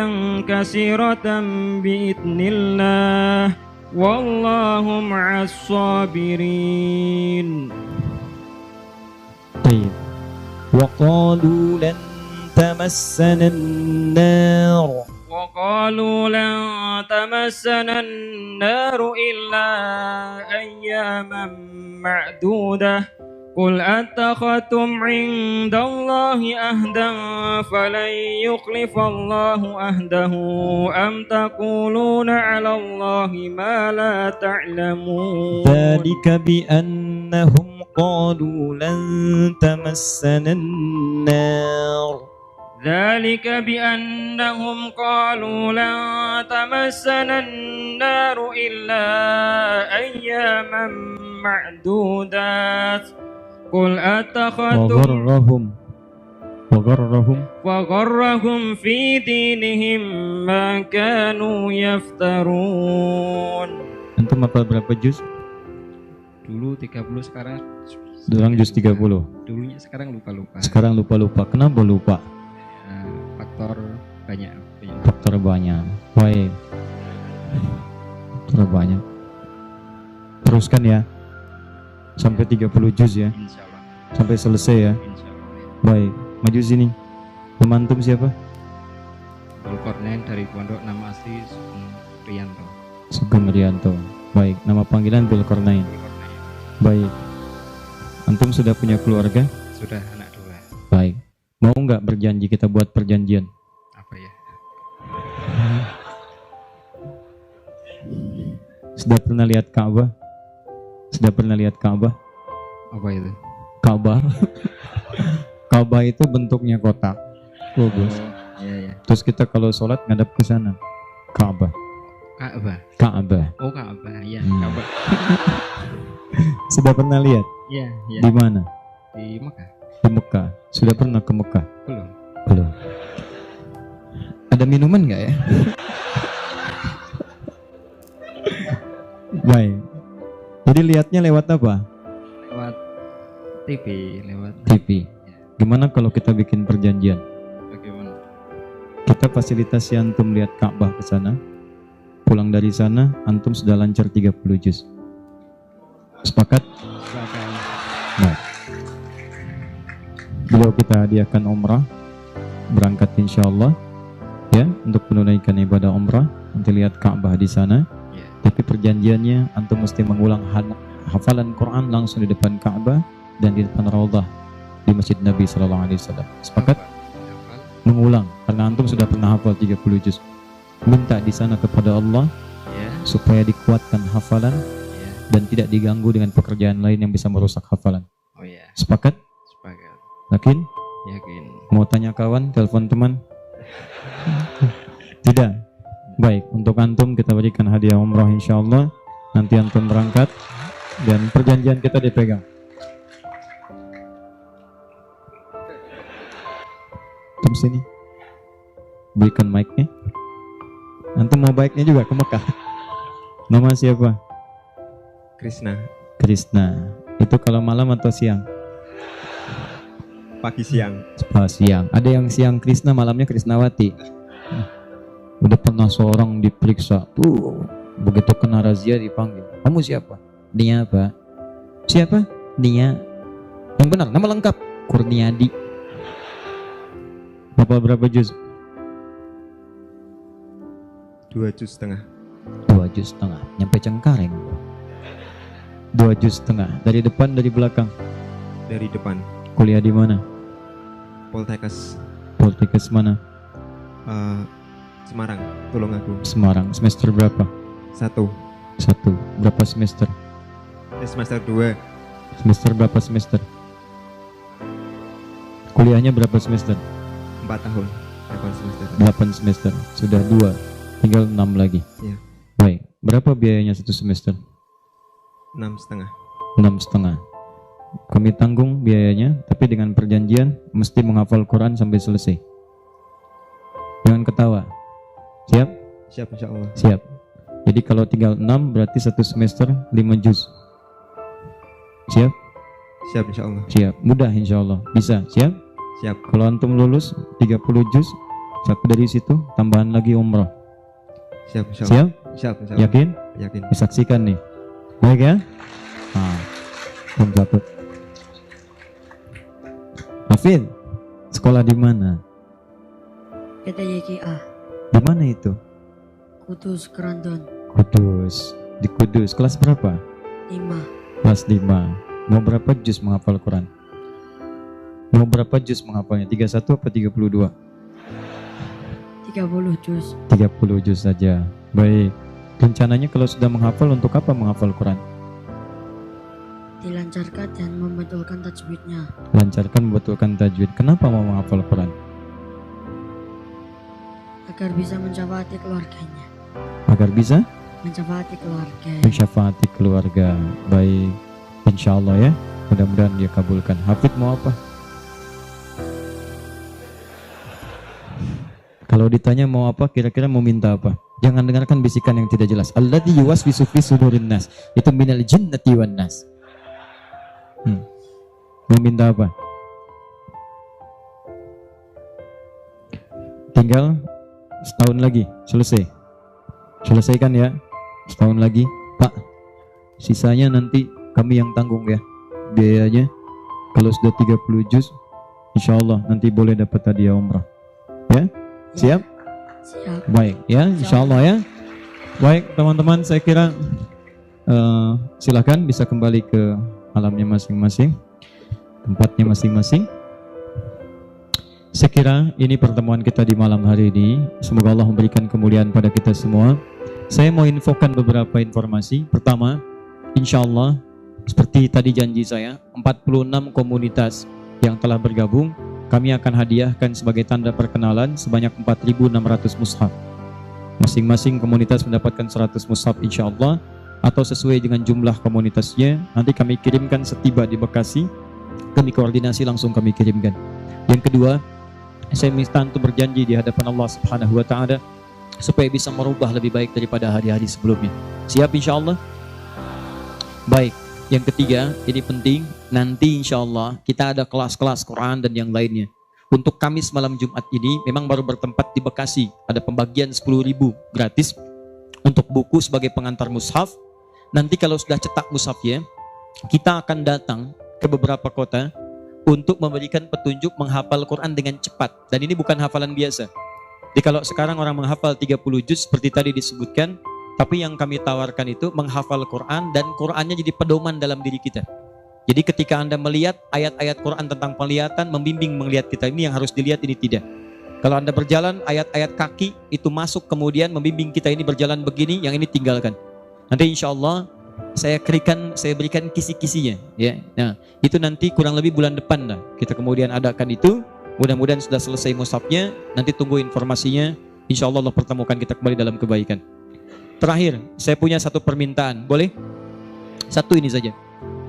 كثيرة بإذن الله والله مع الصابرين.
طيب. وقالوا لن تمسنا النار
إلا أياما معدودة قل أتخذتم عند الله أهدا فلن يخلف الله أهده أم تقولون على الله ما لا تعلمون
ذلك بأنهم قالوا لن تمسنا النار
إلا أياما معدودات قل أتخذتم وغرهم في دينهم ما كانوا يفترون.
Antum hafal berapa juz?
Dulu 30, sekarang
juz 30.
Dulunya sekarang lupa-lupa.
Sekarang lupa-lupa. Kenapa lupa?
40 faktor banyak.
Faktor banyak. Baik. Faktor banyak. Teruskan ya. Sampai 30 juz ya.
Insya Allah.
Sampai selesai ya.
Insya Allah.
Baik. Maju sini. Pemantum siapa?
Dzulkarnain dari pondok, nama asli Sugeng Rianto.
Sugeng Rianto. Baik. Nama panggilan Dzulkarnain.
Dzulkarnain.
Baik. Antum sudah punya keluarga?
Sudah anak 2.
Baik. Mau nggak berjanji kita buat perjanjian?
Apa ya?
Sudah pernah lihat Ka'bah? Sudah pernah lihat Ka'bah?
Apa itu?
Ka'bah. Ka'bah itu bentuknya kotak. Bagus.
Iya ya.
Terus kita kalau sholat ngadap ke sana. Ka'bah.
Ka'bah.
Ka'bah.
Oh Ka'bah. Iya.
Hmm.
Ka'bah.
Sudah pernah lihat?
Iya. Iya.
Di mana?
Di Mekah.
Di Mekah. Sudah pernah ke Mekah?
Belum.
Belum. Ada minuman nggak ya? Baik. Jadi lihatnya lewat apa?
Lewat TV. Lewat
TV. Gimana kalau kita bikin perjanjian?
bagaimana?
Kita fasilitasi antum lihat Ka'bah ke sana. Pulang dari sana, antum sudah lancar 30 juz. Sepakat?
Silakan.
Nah. Beliau kita hadiahkan umrah. Berangkat insya Allah. Ya, untuk menunaikan ibadah umrah. Nanti lihat Ka'bah di sana.
Ya.
Tapi perjanjiannya antum mesti mengulang hafalan Quran langsung di depan Ka'bah dan di depan Raudhah di Masjid Nabi Sallallahu Alaihi Wasallam. Sepakat?
Hafal.
Mengulang karena antum sudah pernah hafal 30 juz. Minta di sana kepada Allah
Ya.
supaya dikuatkan hafalan
Ya.
dan tidak diganggu dengan pekerjaan lain yang bisa merusak hafalan.
Oh ya.
Sepakat?
Sepakat.
Yakin?
Yakin.
Mau tanya kawan, telepon teman? Tidak. Baik, untuk antum kita berikan hadiah umrah insyaallah. Nanti antum berangkat dan perjanjian kita dipegang. Antum sini. Berikan mic-nya. Antum mau baiknya juga ke Mekah. Nama siapa?
Krishna,
Krishna. Itu kalau malam atau siang?
pagi siang.
Siang. Ada yang siang Krishna, malamnya Krisnawati. Udah pernah seorang diperiksa. Begitu kena razia dipanggil. Kamu siapa? Dia apa? Siapa? Dia. Yang benar, nama lengkap Kurniadi. Berapa juz?
2 juz setengah.
2 juz setengah. Nyampe Cengkareng. 2 juz setengah. Dari depan, dari belakang.
Dari depan.
Kuliah di mana?
Poltekkes
Poltekkes mana?
Semarang, Tulungagung.
Semarang. Semester berapa?
1.
1. Berapa semester?
Semester 2.
Semester berapa semester? Kuliahnya berapa semester?
4 tahun. 8 semester.
8 semester. Sudah 2. Tinggal 6 lagi.
Iya.
Baik. Berapa biayanya 1 semester?
6,5.
6,5. Kami tanggung biayanya, tapi dengan perjanjian mesti menghafal Quran sampai selesai. Jangan ketawa. Siap?
Siap insyaallah.
Siap. Jadi kalau tinggal 6 berarti 1 semester 5 juz. Siap?
Siap insyaallah.
Siap. Mudah insyaallah. Bisa. Siap?
Siap.
Kalau antum lulus 30 juz, 1 dari situ tambahan lagi umrah.
Siap insyaallah.
Siap?
Siap insyaallah.
Yakin?
Yakin.
Disaksikan nih. Baik ya? Nah, satu. Hafid, sekolah di mana?
PTYKA
Di mana itu?
Kudus Kerandon
Kudus. Di Kudus. Kelas berapa?
5
Kelas 5. Mau berapa juz menghafal Quran? Mau berapa juz menghafalnya? 31 apa 32?
30 juz
30 juz saja. Baik. Rencananya kalau sudah menghafal untuk apa menghafal Quran?
dilancarkan dan membetulkan tajwidnya
Lancarkan membetulkan tajwid. Kenapa mau menghafal Quran?
agar bisa mencapai keluarganya
Agar bisa
mencapai keluarga
mensyafaati keluarga. Baik. Insya Allah ya. Mudah-mudahan dia kabulkan. Hafid mau apa? Kalau ditanya mau apa, kira-kira mau minta apa? Jangan dengarkan bisikan yang tidak jelas. Alladzi yuwaswisu fi sudurin nas. Itu minal jinnati wan nas. Mau minta apa? tinggal setahun lagi selesai. Selesaikan ya, setahun lagi Pak. Sisanya nanti kami yang tanggung ya biayanya. Kalau sudah 30 juz, insya Allah nanti boleh dapat hadiah umrah. Ya, siap?
Siap.
Baik ya, insya Allah ya. Baik teman-teman, saya kira silakan bisa kembali ke alamnya masing-masing, tempatnya masing-masing. Saya kira ini pertemuan kita di malam hari ini. Semoga Allah memberikan kemuliaan pada kita semua. Saya mau infokan beberapa informasi. Pertama, insya Allah seperti tadi janji saya, 46 komunitas yang telah bergabung, kami akan hadiahkan sebagai tanda perkenalan sebanyak 4.600 mushaf. Masing-masing komunitas mendapatkan 100 mushaf insya Allah, atau sesuai dengan jumlah komunitasnya. Nanti kami kirimkan setiba di Bekasi, kami koordinasi langsung kami kirimkan. Yang kedua, saya minta untuk berjanji di hadapan Allah Subhanahu wa Ta'ala supaya bisa merubah lebih baik daripada hari-hari sebelumnya. Siap insya Allah? Baik. Yang ketiga, ini penting, nanti insya Allah kita ada kelas-kelas Quran dan yang lainnya. Untuk Kamis malam Jumat ini memang baru bertempat di Bekasi. Ada pembagian 10.000 gratis untuk buku sebagai pengantar mushaf. Nanti kalau sudah cetak mushafnya, kita akan datang ke beberapa kota untuk memberikan petunjuk menghafal Quran dengan cepat. Dan ini bukan hafalan biasa. Jadi kalau sekarang orang menghafal 30 juz seperti tadi disebutkan, tapi yang kami tawarkan itu menghafal Quran dan Qurannya jadi pedoman dalam diri kita. Jadi ketika Anda melihat ayat-ayat Quran tentang penglihatan, membimbing melihat kita, ini yang harus dilihat, ini tidak. Kalau Anda berjalan, ayat-ayat kaki itu masuk kemudian membimbing kita, ini berjalan begini, yang ini tinggalkan. Nanti insya Allah saya berikan kisi-kisinya ya. Nah, itu nanti kurang lebih bulan depan lah kita kemudian adakan itu. Mudah-mudahan sudah selesai mushafnya, nanti tunggu informasinya. Insya Allah Allah pertemukan kita kembali dalam kebaikan. Terakhir, saya punya satu permintaan, boleh? Satu ini saja.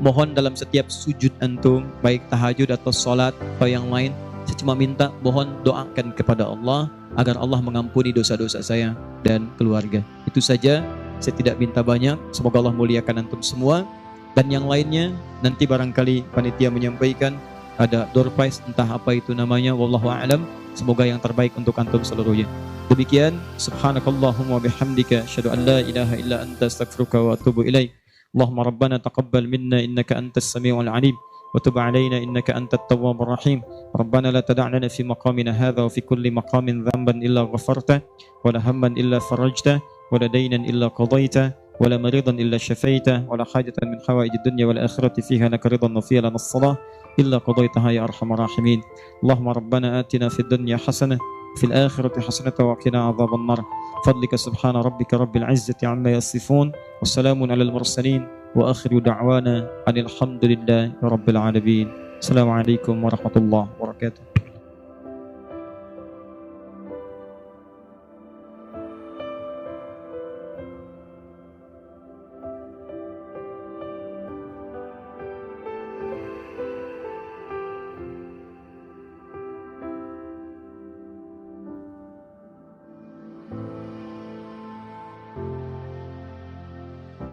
Mohon dalam setiap sujud antum, baik tahajud atau sholat atau yang lain, saya cuma minta mohon doakan kepada Allah agar Allah mengampuni dosa-dosa saya dan keluarga. Itu saja. Saya tidak minta banyak, semoga Allah muliakan antum semua. Dan yang lainnya, nanti barangkali panitia menyampaikan ada door prize, entah apa itu namanya, wallahu a'lam. Semoga yang terbaik untuk antum seluruhnya. Demikian, subhanakallahumma bihamdika, asyhadu an la ilaha illa anta astaghfiruka wa atubu ilaik. Allahumma rabbana taqabbal minna innaka antas samiul alim. وتب علينا إنك أنت التواب الرحيم ربنا لا تدع لنا في مقامنا هذا وفي كل مقام ذنبا إلا غفرته ولا هما إلا فرجته ولا دينا إلا قضيته ولا مريضا إلا شفيته ولا حاجة من حوائج الدنيا والآخرة فيها لك رضا وفيها لنا الصلاة إلا قضيتها يا أرحم الراحمين اللهم ربنا آتنا في الدنيا حسنة في الآخرة حسنة وقنا عذاب النار فضلك سبحان ربك رب العزة عما يصفون والسلام على المرسلين وآخر دعوانا أن الحمد لله رب العالمين. السلام عليكم ورحمة الله وبركاته.